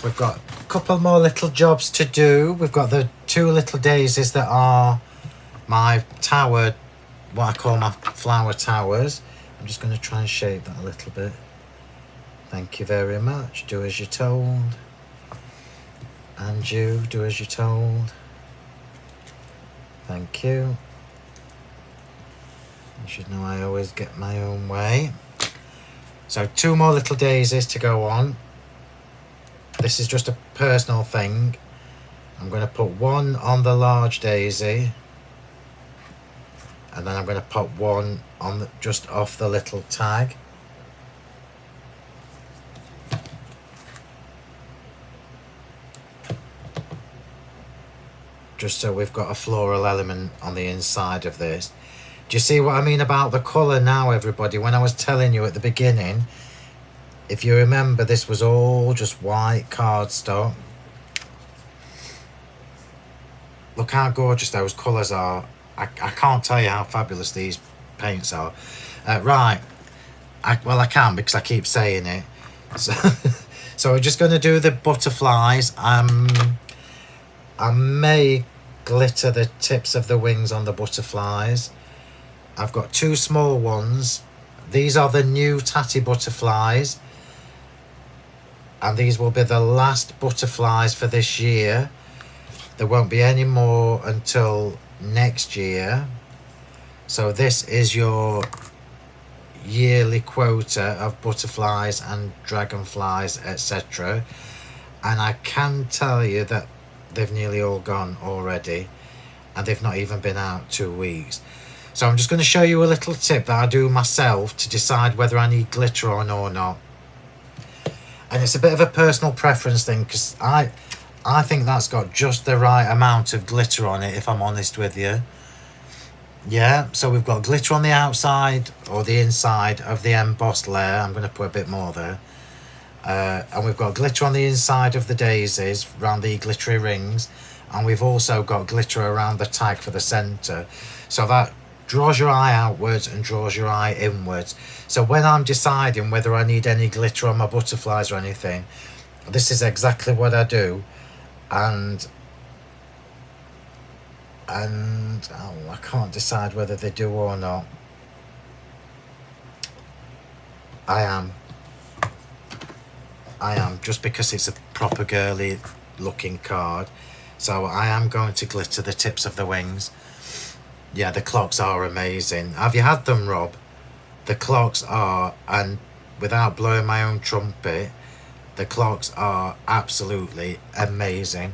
We've got a couple more little jobs to do. We've got the two little daisies that are my tower, what I call my flower towers. I'm just going to try and shape that a little bit. Thank you very much. Do as you're told. And you, do as you're told. Thank you. You should know I always get my own way. So 2 more little daisies to go on. This is just a personal thing. I'm going to put one on the large daisy, and then I'm going to put one on just off the little tag. Just so we've got a floral element on the inside of this. Do you see what I mean about the colour now, everybody? When I was telling you at the beginning, if you remember, this was all just white cardstock. Look how gorgeous those colours are. I can't tell you how fabulous these paints are. Right. Well, I can because I keep saying it. So we're just going to do the butterflies. I may glitter the tips of the wings on the butterflies. I've got 2 small ones. These are the new tatty butterflies, and these will be the last butterflies for this year. There won't be any more until next year. So this is your yearly quota of butterflies and dragonflies, etc. And I can tell you that they've nearly all gone already, and they've not even been out 2 weeks. So I'm just going to show you a little tip that I do myself to decide whether I need glitter on or not. And it's a bit of a personal preference thing, because I think that's got just the right amount of glitter on it, if I'm honest with you. Yeah, so we've got glitter on the outside or the inside of the embossed layer. I'm going to put a bit more there. And we've got glitter on the inside of the daisies around the glittery rings, and we've also got glitter around the tag for the centre, so that draws your eye outwards and draws your eye inwards. So when I'm deciding whether I need any glitter on my butterflies or anything, this is exactly what I do. And I can't decide whether they do or not. I am, just because it's a proper girly looking card. So I am going to glitter the tips of the wings. Yeah, the clocks are amazing. Have you had them, Rob? The clocks are, and without blowing my own trumpet, the clocks are absolutely amazing.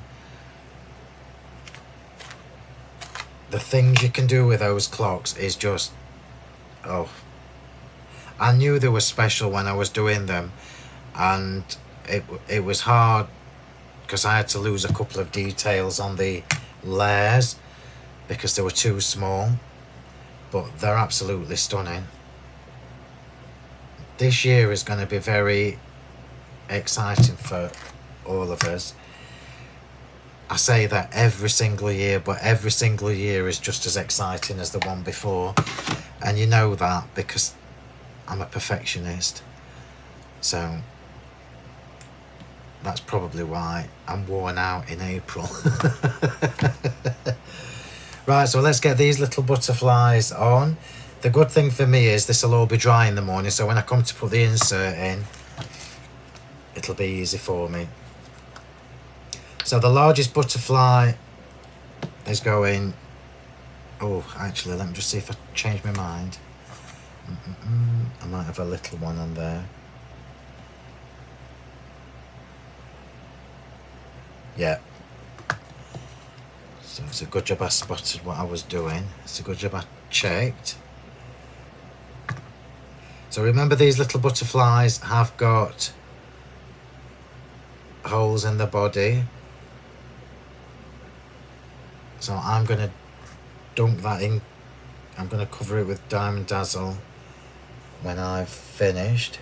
The things you can do with those clocks is just, oh. I knew they were special when I was doing them, and it was hard because I had to lose a couple of details on the layers because they were too small, but they're absolutely stunning. This year is going to be very exciting for all of us. I say that every single year, but every single year is just as exciting as the one before, and you know that because I'm a perfectionist. So that's probably why I'm worn out in April. Right, so let's get these little butterflies on. The good thing for me is this will all be dry in the morning, so when I come to put the insert in, it'll be easy for me. So the largest butterfly is going... Oh, actually, let me just see if I change my mind. I might have a little one on there. Yeah. So it's a good job I spotted what I was doing. It's a good job I checked. So remember, these little butterflies have got holes in the body. So I'm going to dunk that in. I'm going to cover it with Diamond Dazzle when I've finished.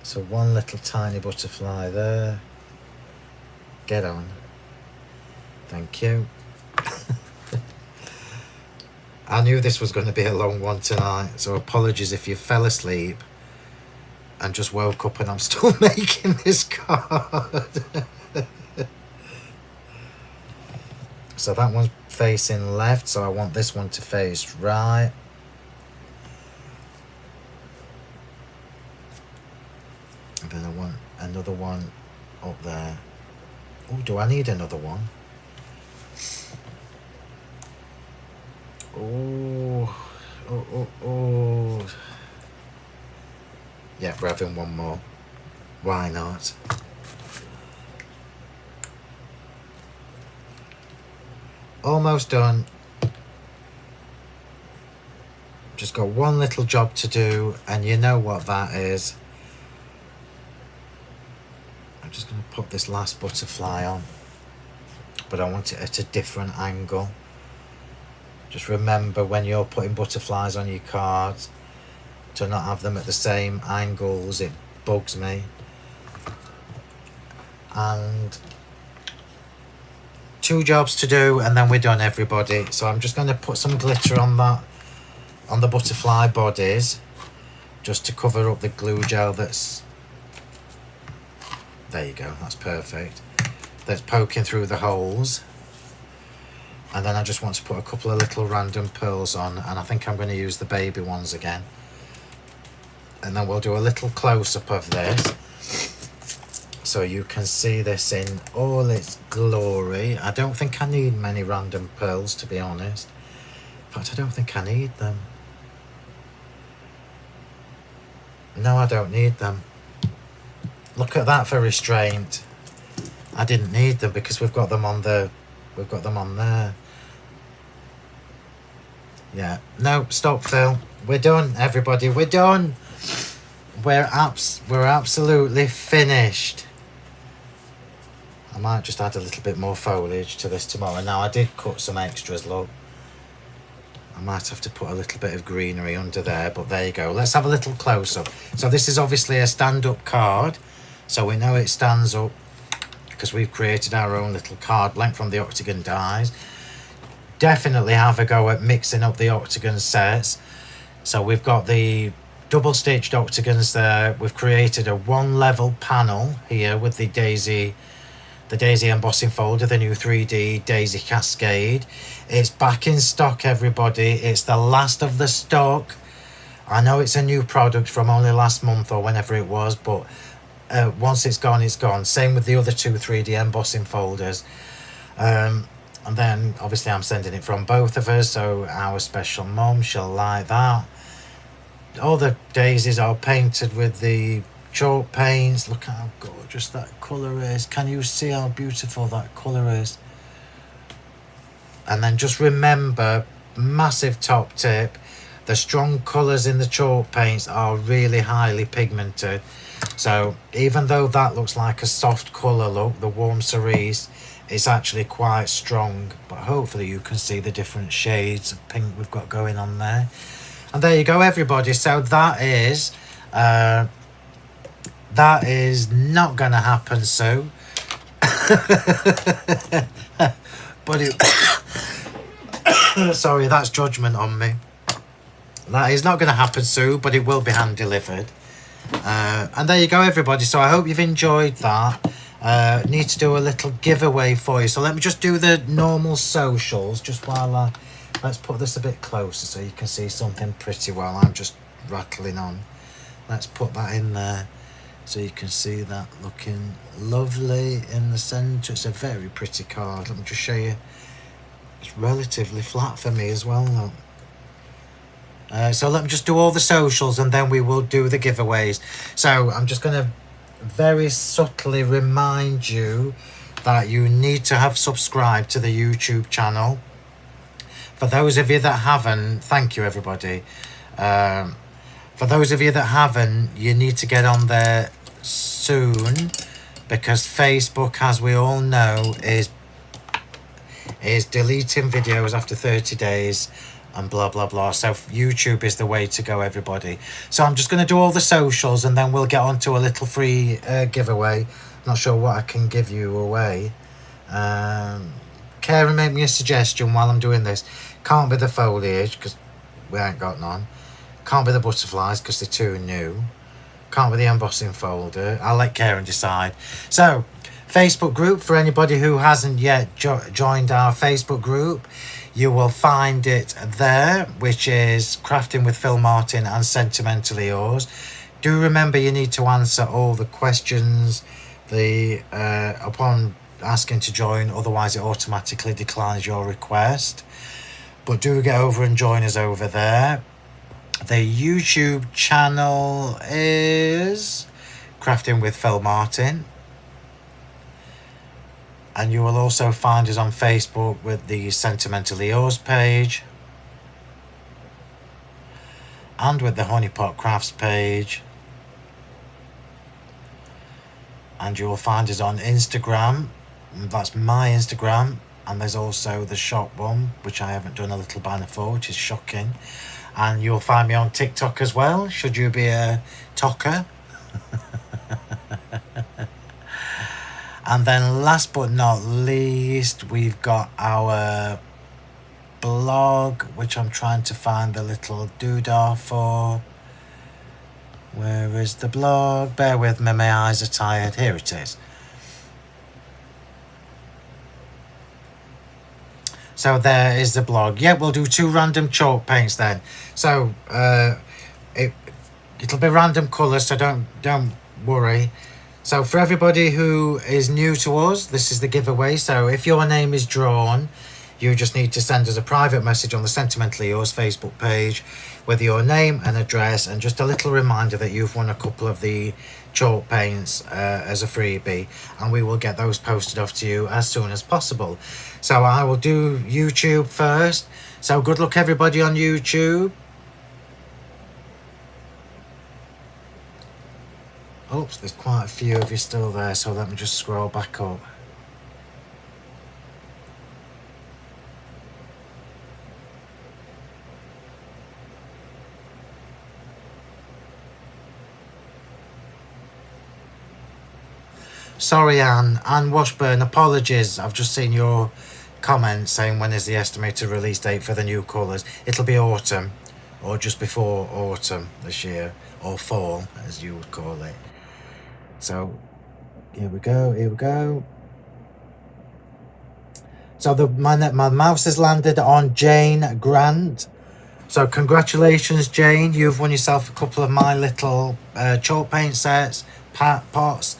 So one little tiny butterfly there. Get on. Thank you. I knew this was going to be a long one tonight, so apologies if you fell asleep and just woke up and I'm still making this card. So that one's facing left, so I want this one to face right. And then I want another one up there. Oh, do I need another one? Oh, oh. Yeah, we're having one more. Why not? Almost done. Just got one little job to do, and you know what that is. I'm just going to put this last butterfly on, but I want it at a different angle. Just remember when you're putting butterflies on your cards to not have them at the same angles. It bugs me. And 2 jobs to do, and then we're done, everybody. So I'm just going to put some glitter on that, on the butterfly bodies, just to cover up the glue gel that's, there you go, that's perfect, that's poking through the holes. And then I just want to put a couple of little random pearls on, and I think I'm going to use the baby ones again. And then we'll do a little close-up of this, so you can see this in all its glory. I don't think I need many random pearls, to be honest. In fact, I don't think I need them. No, I don't need them. Look at that for restraint. I didn't need them because we've got them on the, we've got them on there. Yeah. No, stop, Phil. We're done, everybody. We're done. We're absolutely finished. I might just add a little bit more foliage to this tomorrow. Now, I did cut some extras, look. I might have to put a little bit of greenery under there, but there you go. Let's have a little close-up. So this is obviously a stand-up card, so we know it stands up because we've created our own little card blank from the Octagon dies. Definitely have a go at mixing up the Octagon sets. So we've got the double-stitched Octagons there. We've created a 1-level panel here with the Daisy Embossing Folder, the new 3D Daisy Cascade. It's back in stock, everybody. It's the last of the stock. I know it's a new product from only last month or whenever it was, but once it's gone, it's gone. Same with the other 2 3D embossing folders. And then, obviously, I'm sending it from both of us, so our special mum, she'll like that. All the daisies are painted with the chalk paints. Look how gorgeous that colour is. Can you see how beautiful that colour is? And then just remember, massive top tip, the strong colours in the chalk paints are really highly pigmented. So even though that looks like a soft colour look, the warm cerise, it's actually quite strong. But hopefully you can see the different shades of pink we've got going on there. And there you go, everybody. So that is not going to happen soon. But it sorry, that's judgment on me. That is not going to happen soon, but it will be hand delivered. And there you go, everybody. So I hope you've enjoyed that. Need to do a little giveaway for you. So let me just do the normal socials just while let's put this a bit closer so you can see something pretty well. I'm just rattling on. Let's put that in there so you can see that looking lovely in the centre. It's a very pretty card. Let me just show you. It's relatively flat for me as well now. So let me just do all the socials and then we will do the giveaways. So I'm just going to very subtly remind you that you need to have subscribed to the YouTube channel. For those of you that haven't, thank you, everybody. For those of you that haven't, you need to get on there soon, because Facebook, as we all know, is deleting videos after 30 days and blah blah blah. So YouTube is the way to go, everybody. So I'm just going to do all the socials and then we'll get on to a little free giveaway. Not sure what I can give you away. Karen made me a suggestion while I'm doing this. Can't be the foliage because we ain't got none. Can't be the butterflies because they're too new. Can't be the embossing folder. I'll let Karen decide. So Facebook group, for anybody who hasn't yet joined our Facebook group, you will find it there, which is Crafting with Phil Martin and Sentimentally Yours. Do remember you need to answer all the questions upon asking to join, otherwise it automatically declines your request. But do get over and join us over there. The YouTube channel is Crafting with Phill Martin. And you will also find us on Facebook with the Sentimentally Yours page. And with the Honeypot Crafts page. And you will find us on Instagram. That's my Instagram. And there's also the shop one, which I haven't done a little banner for, which is shocking. And you'll find me on TikTok as well, should you be a talker. And then last but not least, we've got our blog, which I'm trying to find the little doodah for. Where is the blog? Bear with me, my eyes are tired. Here it is. So there is the blog. Yeah, we'll do 2 random chalk paints then. So it'll be random colours, so don't worry. So for everybody who is new to us, this is the giveaway. So if your name is drawn, you just need to send us a private message on the Sentimentally Yours Facebook page with your name and address and just a little reminder that you've won a couple of the chalk paints as a freebie, and we will get those posted off to you as soon as possible. So I will do YouTube first. So good luck everybody on YouTube. Oops, there's quite a few of you still there, so let me just scroll back up. Sorry, Anne Washburn, apologies. I've just seen your comment saying when is the estimated release date for the new colours. It'll be autumn, or just before autumn this year, or fall, as you would call it. So, here we go. So my mouse has landed on Jane Grant. So congratulations, Jane. You've won yourself a couple of my little chalk paint sets, pots.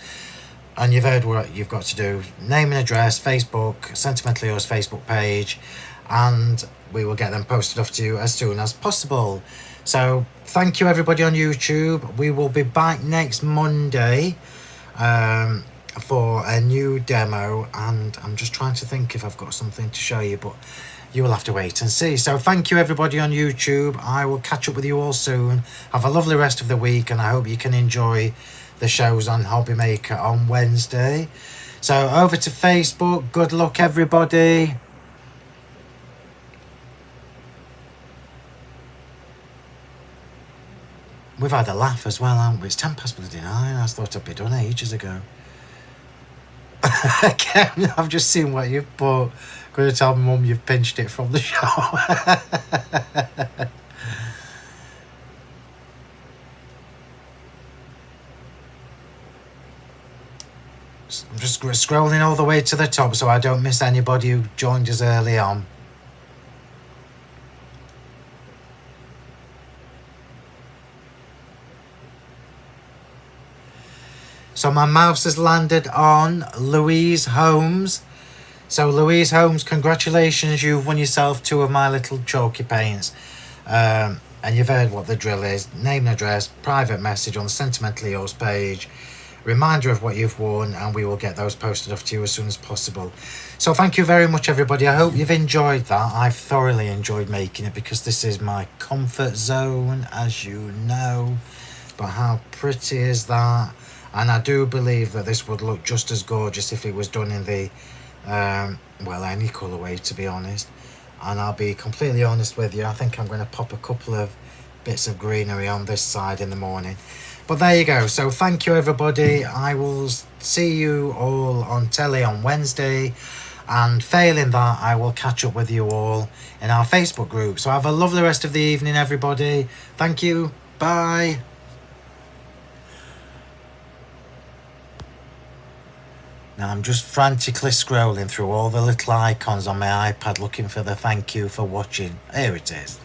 And you've heard what you've got to do. Name and address, Facebook, Sentimentally Yours Facebook page. And we will get them posted off to you as soon as possible. So thank you everybody on YouTube. We will be back next Monday for a new demo. And I'm just trying to think if I've got something to show you. But you will have to wait and see. So thank you everybody on YouTube. I will catch up with you all soon. Have a lovely rest of the week. And I hope you can enjoy the shows on Hobby Maker on Wednesday. So over to Facebook. Good luck everybody. We've had a laugh as well, haven't we? It's 9:10. I thought I'd be done ages ago. Again, I've just seen what you've put. Going to tell my mum you've pinched it from the shop. I'm just scrolling all the way to the top so I don't miss anybody who joined us early on. So my mouse has landed on Louise Holmes. So Louise Holmes, congratulations, you've won yourself 2 of my little chalky paints. And you've heard what the drill is. Name and address, private message on the Sentimentally Yours page. Reminder of what you've won, and we will get those posted off to you as soon as possible. So thank you very much everybody. I hope you've enjoyed that. I've thoroughly enjoyed making it because this is my comfort zone, as you know. But how pretty is that? And I do believe that this would look just as gorgeous if it was done in the well, any colourway, to be honest. And I'll be completely honest with you, I think I'm going to pop a couple of bits of greenery on this side in the morning. But there you go. So thank you everybody. I will see you all on telly on Wednesday, and failing that I will catch up with you all in our Facebook group. So have a lovely rest of the evening everybody. Thank you. Bye. Now I'm just frantically scrolling through all the little icons on my iPad looking for the thank you for watching. Here it is.